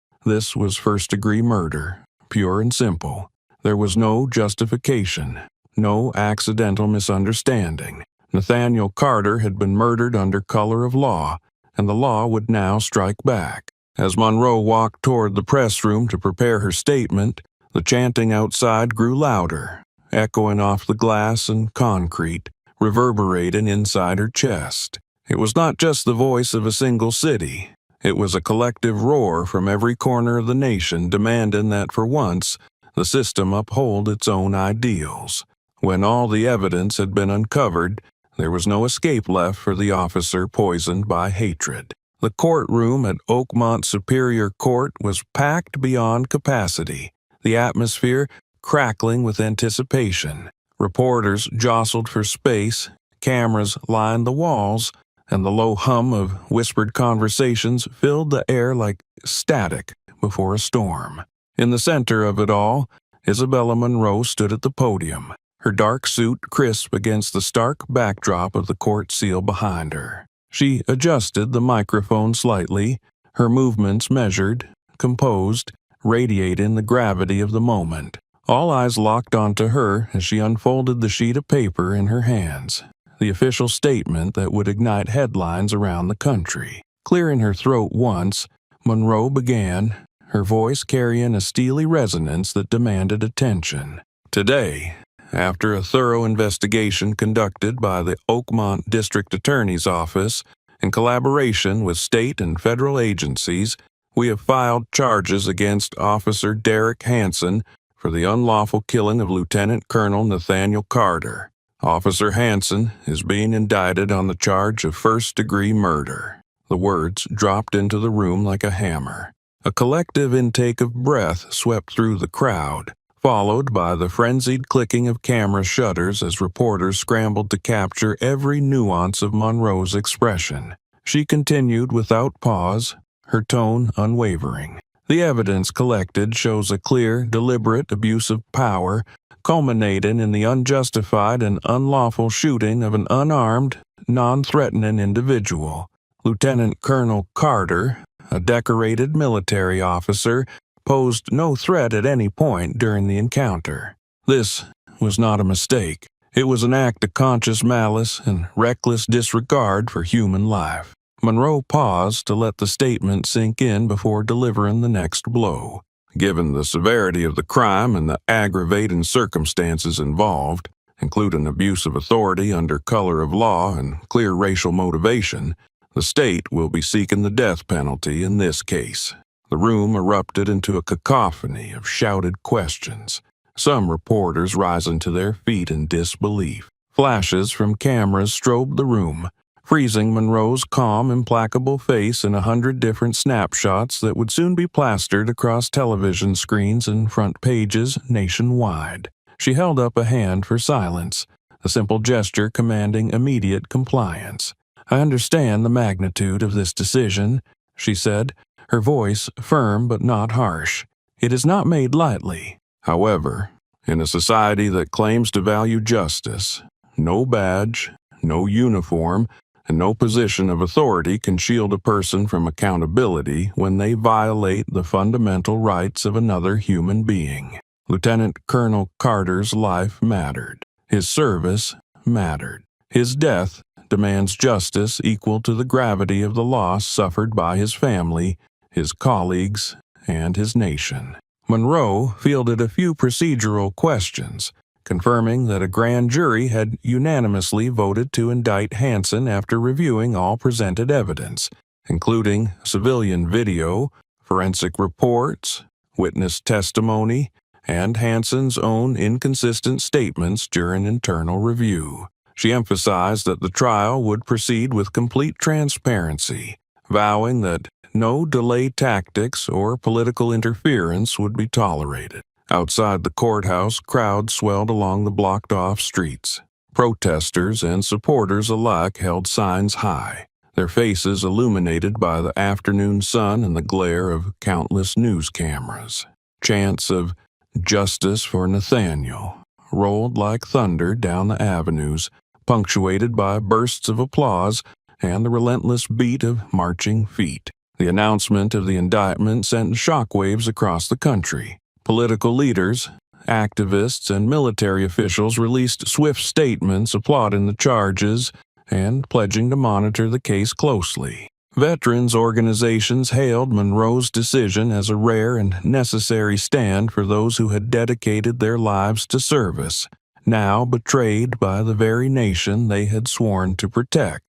This was first-degree murder, pure and simple. There was no justification, no accidental misunderstanding. Nathaniel Carter had been murdered under color of law, and the law would now strike back. As Monroe walked toward the press room to prepare her statement, the chanting outside grew louder, echoing off the glass and concrete, reverberating inside her chest. It was not just the voice of a single city. It was a collective roar from every corner of the nation demanding that for once the system uphold its own ideals. When all the evidence had been uncovered, there was no escape left for the officer poisoned by hatred. The courtroom at Oakmont Superior Court was packed beyond capacity, the atmosphere crackling with anticipation. Reporters jostled for space, cameras lined the walls, and the low hum of whispered conversations filled the air like static before a storm. In the center of it all, Isabella Monroe stood at the podium, her dark suit crisp against the stark backdrop of the court seal behind her. She adjusted the microphone slightly, her movements measured, composed, radiating the gravity of the moment. All eyes locked onto her as she unfolded the sheet of paper in her hands, the official statement that would ignite headlines around the country. Clearing her throat once, Monroe began, her voice carrying a steely resonance that demanded attention. Today, after a thorough investigation conducted by the Oakmont District Attorney's Office in collaboration with state and federal agencies, we have filed charges against Officer Derek Hansen for the unlawful killing of Lieutenant Colonel Nathaniel Carter. Officer Hansen is being indicted on the charge of first-degree murder. The words dropped into the room like a hammer. A collective intake of breath swept through the crowd, followed by the frenzied clicking of camera shutters as reporters scrambled to capture every nuance of Monroe's expression. She continued without pause, her tone unwavering. The evidence collected shows a clear, deliberate abuse of power, culminating in the unjustified and unlawful shooting of an unarmed, non-threatening individual. Lieutenant Colonel Carter, a decorated military officer, posed no threat at any point during the encounter. This was not a mistake. It was an act of conscious malice and reckless disregard for human life. Monroe paused to let the statement sink in before delivering the next blow. Given the severity of the crime and the aggravating circumstances involved, including abuse of authority under color of law and clear racial motivation, the state will be seeking the death penalty in this case. The room erupted into a cacophony of shouted questions, some reporters rising to their feet in disbelief. Flashes from cameras strobed the room, freezing Monroe's calm, implacable face in 100 different snapshots that would soon be plastered across television screens and front pages nationwide. She held up a hand for silence, a simple gesture commanding immediate compliance. "I understand the magnitude of this decision," she said, her voice firm but not harsh. "It is not made lightly. However, in a society that claims to value justice, no badge, no uniform, and no position of authority can shield a person from accountability when they violate the fundamental rights of another human being. Lieutenant Colonel Carter's life mattered. His service mattered. His death demands justice equal to the gravity of the loss suffered by his family, his colleagues, and his nation." Monroe fielded a few procedural questions, confirming that a grand jury had unanimously voted to indict Hansen after reviewing all presented evidence, including civilian video, forensic reports, witness testimony, and Hansen's own inconsistent statements during internal review. She emphasized that the trial would proceed with complete transparency, vowing that no delay tactics or political interference would be tolerated. Outside the courthouse, crowds swelled along the blocked-off streets. Protesters and supporters alike held signs high, their faces illuminated by the afternoon sun and the glare of countless news cameras. Chants of "Justice for Nathaniel" rolled like thunder down the avenues, punctuated by bursts of applause and the relentless beat of marching feet. The announcement of the indictment sent shockwaves across the country. Political leaders, activists, and military officials released swift statements applauding the charges and pledging to monitor the case closely. Veterans organizations hailed Monroe's decision as a rare and necessary stand for those who had dedicated their lives to service, now betrayed by the very nation they had sworn to protect.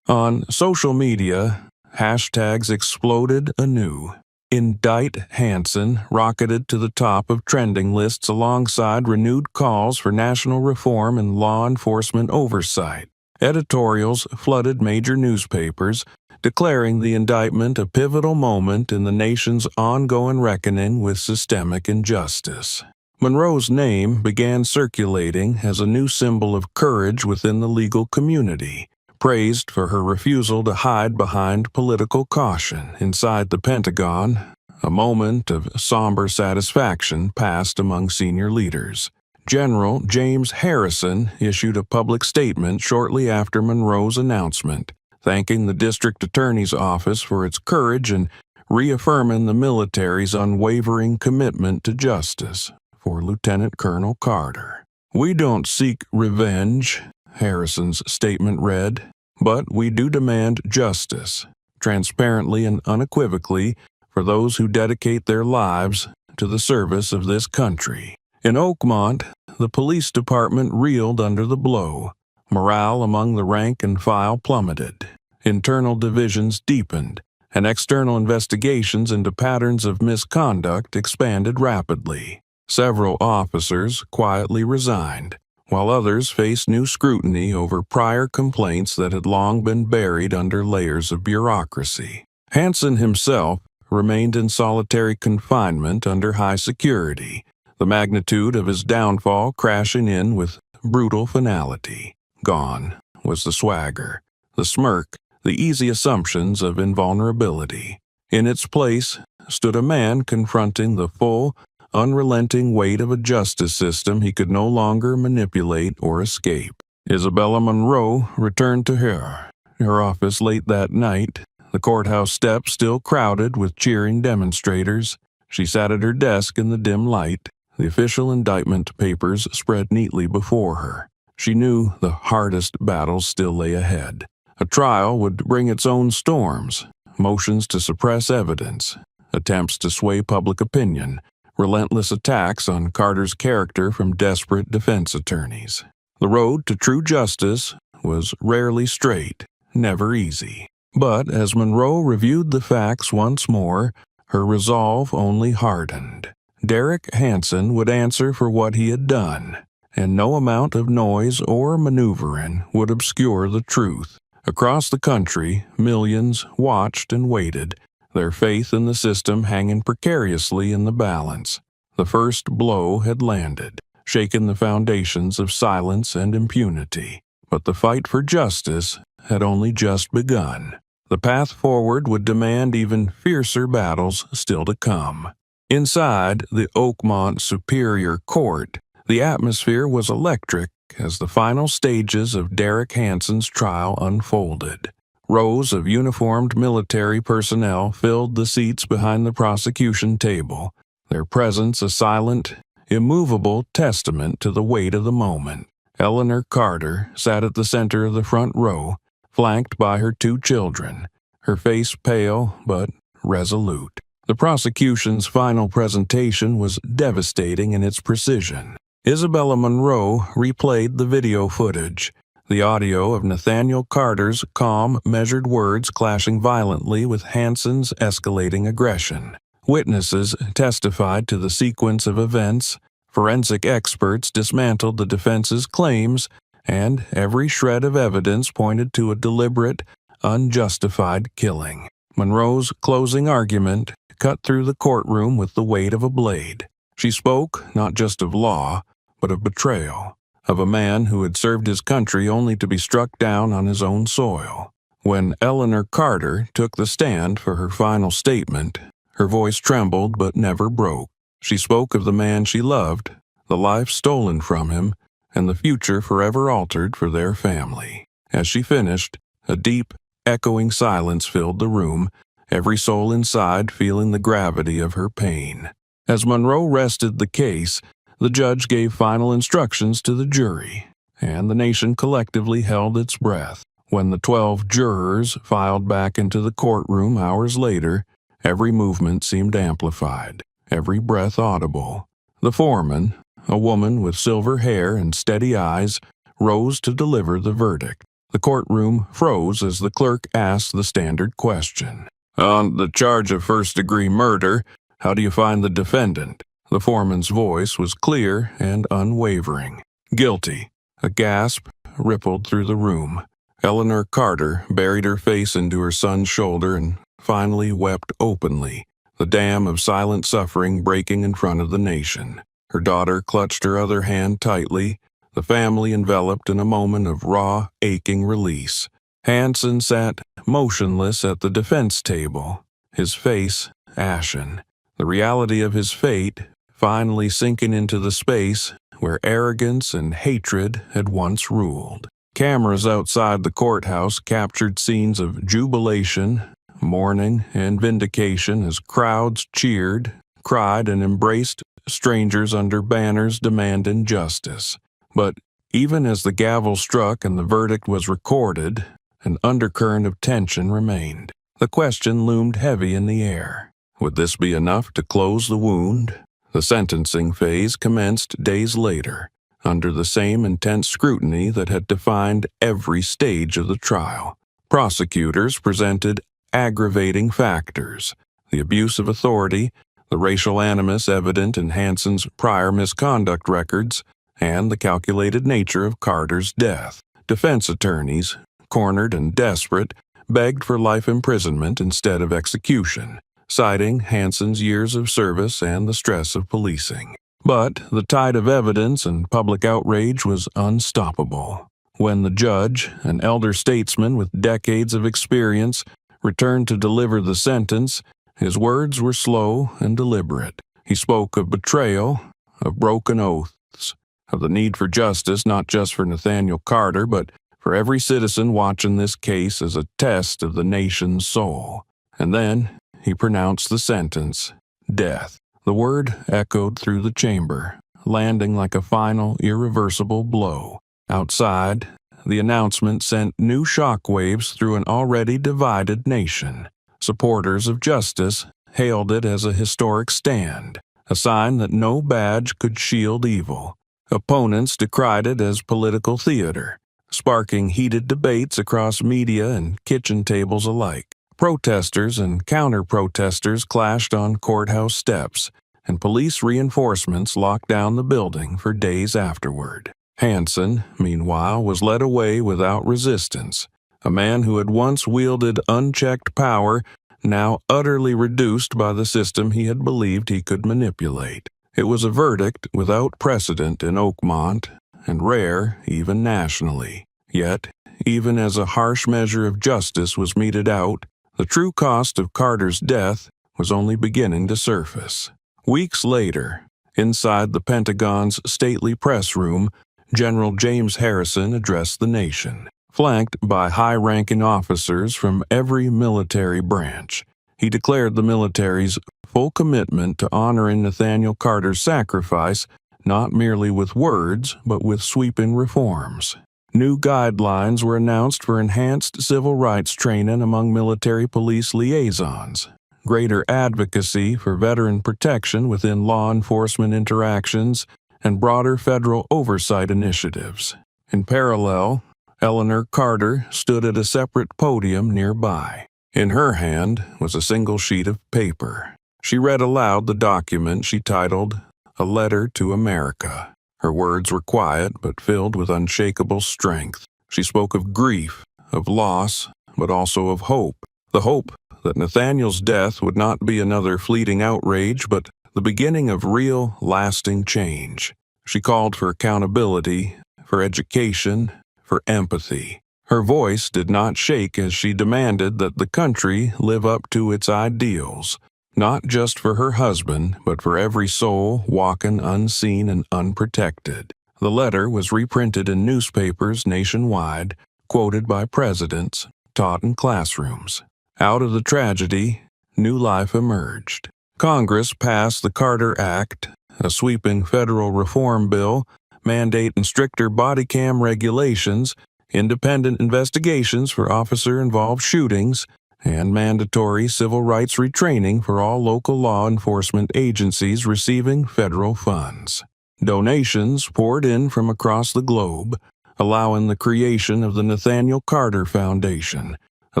On social media, hashtags exploded anew. "Indict Hansen" rocketed to the top of trending lists alongside renewed calls for national reform and law enforcement oversight. Editorials flooded major newspapers, declaring the indictment a pivotal moment in the nation's ongoing reckoning with systemic injustice. Monroe's name began circulating as a new symbol of courage within the legal community, praised for her refusal to hide behind political caution. Inside the Pentagon, a moment of somber satisfaction passed among senior leaders. General James Harrison issued a public statement shortly after Monroe's announcement, thanking the district attorney's office for its courage and reaffirming the military's unwavering commitment to justice. For Lieutenant Colonel Carter, "We don't seek revenge," Harrison's statement read, "but we do demand justice, transparently and unequivocally, for those who dedicate their lives to the service of this country." In Oakmont, the police department reeled under the blow. Morale among the rank and file plummeted. Internal divisions deepened, and external investigations into patterns of misconduct expanded rapidly. Several officers quietly resigned, while others faced new scrutiny over prior complaints that had long been buried under layers of bureaucracy. Hansen himself remained in solitary confinement under high security, the magnitude of his downfall crashing in with brutal finality. Gone was the swagger, the smirk, the easy assumptions of invulnerability. In its place stood a man confronting the full, unrelenting weight of a justice system he could no longer manipulate or escape. Isabella Monroe returned to her office late that night, the courthouse steps still crowded with cheering demonstrators. She sat at her desk in the dim light, the official indictment papers spread neatly before her. She knew the hardest battles still lay ahead. A trial would bring its own storms, motions to suppress evidence, attempts to sway public opinion, relentless attacks on Carter's character from desperate defense attorneys. The road to true justice was rarely straight, never easy. But as Monroe reviewed the facts once more, her resolve only hardened. Derek Hansen would answer for what he had done, and no amount of noise or maneuvering would obscure the truth. Across the country, millions watched and waited, their faith in the system hanging precariously in the balance. The first blow had landed, shaken the foundations of silence and impunity. But the fight for justice had only just begun. The path forward would demand even fiercer battles still to come. Inside the Oakmont Superior Court, the atmosphere was electric as the final stages of Derek Hansen's trial unfolded. Rows of uniformed military personnel filled the seats behind the prosecution table, their presence a silent, immovable testament to the weight of the moment. Eleanor Carter sat at the center of the front row, flanked by her two children, her face pale but resolute. The prosecution's final presentation was devastating in its precision. Isabella Monroe replayed the video footage, the audio of Nathaniel Carter's calm, measured words clashing violently with Hansen's escalating aggression. Witnesses testified to the sequence of events, forensic experts dismantled the defense's claims, and every shred of evidence pointed to a deliberate, unjustified killing. Monroe's closing argument cut through the courtroom with the weight of a blade. She spoke not just of law, but of betrayal, of a man who had served his country only to be struck down on his own soil. When Eleanor Carter took the stand for her final statement, her voice trembled but never broke. She spoke of the man she loved, the life stolen from him, and the future forever altered for their family. As she finished, a deep, echoing silence filled the room, every soul inside feeling the gravity of her pain. As Monroe rested the case, the judge gave final instructions to the jury, and the nation collectively held its breath. When the 12 jurors filed back into the courtroom hours later, every movement seemed amplified, every breath audible. The foreman, a woman with silver hair and steady eyes, rose to deliver the verdict. The courtroom froze as the clerk asked the standard question. "On the charge of first-degree murder, how do you find the defendant?" The foreman's voice was clear and unwavering. "Guilty." A gasp rippled through the room. Eleanor Carter buried her face into her son's shoulder and finally wept openly, the dam of silent suffering breaking in front of the nation. Her daughter clutched her other hand tightly, the family enveloped in a moment of raw, aching release. Hansen sat motionless at the defense table, his face ashen, the reality of his fate finally sinking into the space where arrogance and hatred had once ruled. Cameras outside the courthouse captured scenes of jubilation, mourning, and vindication as crowds cheered, cried, and embraced strangers under banners demanding justice. But even as the gavel struck and the verdict was recorded, an undercurrent of tension remained. The question loomed heavy in the air. Would this be enough to close the wound? The sentencing phase commenced days later, under the same intense scrutiny that had defined every stage of the trial. Prosecutors presented aggravating factors: the abuse of authority, the racial animus evident in Hansen's prior misconduct records, and the calculated nature of Carter's death. Defense attorneys, cornered and desperate, begged for life imprisonment instead of execution, citing Hansen's years of service and the stress of policing. But the tide of evidence and public outrage was unstoppable. When the judge, an elder statesman with decades of experience, returned to deliver the sentence, his words were slow and deliberate. He spoke of betrayal, of broken oaths, of the need for justice not just for Nathaniel Carter, but for every citizen watching this case as a test of the nation's soul. And then he pronounced the sentence, death. The word echoed through the chamber, landing like a final, irreversible blow. Outside, the announcement sent new shockwaves through an already divided nation. Supporters of justice hailed it as a historic stand, a sign that no badge could shield evil. Opponents decried it as political theater, sparking heated debates across media and kitchen tables alike. Protesters and counter-protesters clashed on courthouse steps, and police reinforcements locked down the building for days afterward. Hansen, meanwhile, was led away without resistance. A man who had once wielded unchecked power, now utterly reduced by the system he had believed he could manipulate. It was a verdict without precedent in Oakmont, and rare even nationally. Yet, even as a harsh measure of justice was meted out, the true cost of Carter's death was only beginning to surface. Weeks later, inside the Pentagon's stately press room, General James Harrison addressed the nation. Flanked by high-ranking officers from every military branch, he declared the military's full commitment to honoring Nathaniel Carter's sacrifice, not merely with words, but with sweeping reforms. New guidelines were announced for enhanced civil rights training among military police liaisons, greater advocacy for veteran protection within law enforcement interactions, and broader federal oversight initiatives. In parallel, Eleanor Carter stood at a separate podium nearby. In her hand was a single sheet of paper. She read aloud the document she titled, "A Letter to America." Her words were quiet but filled with unshakable strength. She spoke of grief, of loss, but also of hope. The hope that Nathaniel's death would not be another fleeting outrage, but the beginning of real, lasting change. She called for accountability, for education, for empathy. Her voice did not shake as she demanded that the country live up to its ideals, not just for her husband, but for every soul walking unseen and unprotected. The letter was reprinted in newspapers nationwide, quoted by presidents, taught in classrooms. Out of the tragedy, new life emerged. Congress passed the Carter Act, a sweeping federal reform bill mandating stricter body cam regulations, independent investigations for officer-involved shootings, and mandatory civil rights retraining for all local law enforcement agencies receiving federal funds. Donations poured in from across the globe, allowing the creation of the Nathaniel Carter Foundation, a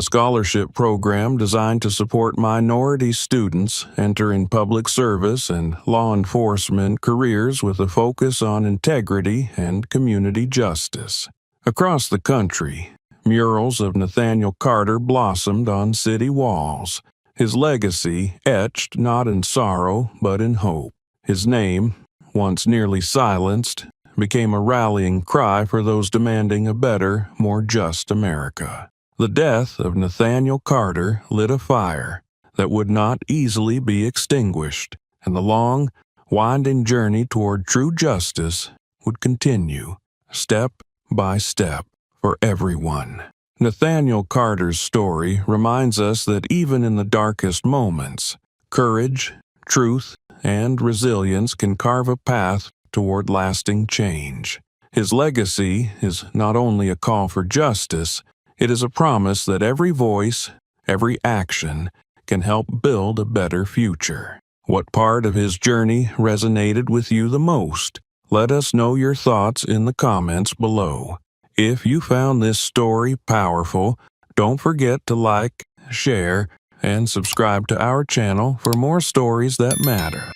scholarship program designed to support minority students entering public service and law enforcement careers with a focus on integrity and community justice. Across the country, murals of Nathaniel Carter blossomed on city walls, his legacy etched not in sorrow but in hope. His name, once nearly silenced, became a rallying cry for those demanding a better, more just America. The death of Nathaniel Carter lit a fire that would not easily be extinguished, and the long, winding journey toward true justice would continue, step by step, for everyone. Nathaniel Carter's story reminds us that even in the darkest moments, courage, truth, and resilience can carve a path toward lasting change. His legacy is not only a call for justice, it is a promise that every voice, every action, can help build a better future. What part of his journey resonated with you the most? Let us know your thoughts in the comments below. If you found this story powerful, don't forget to like, share, and subscribe to our channel for more stories that matter.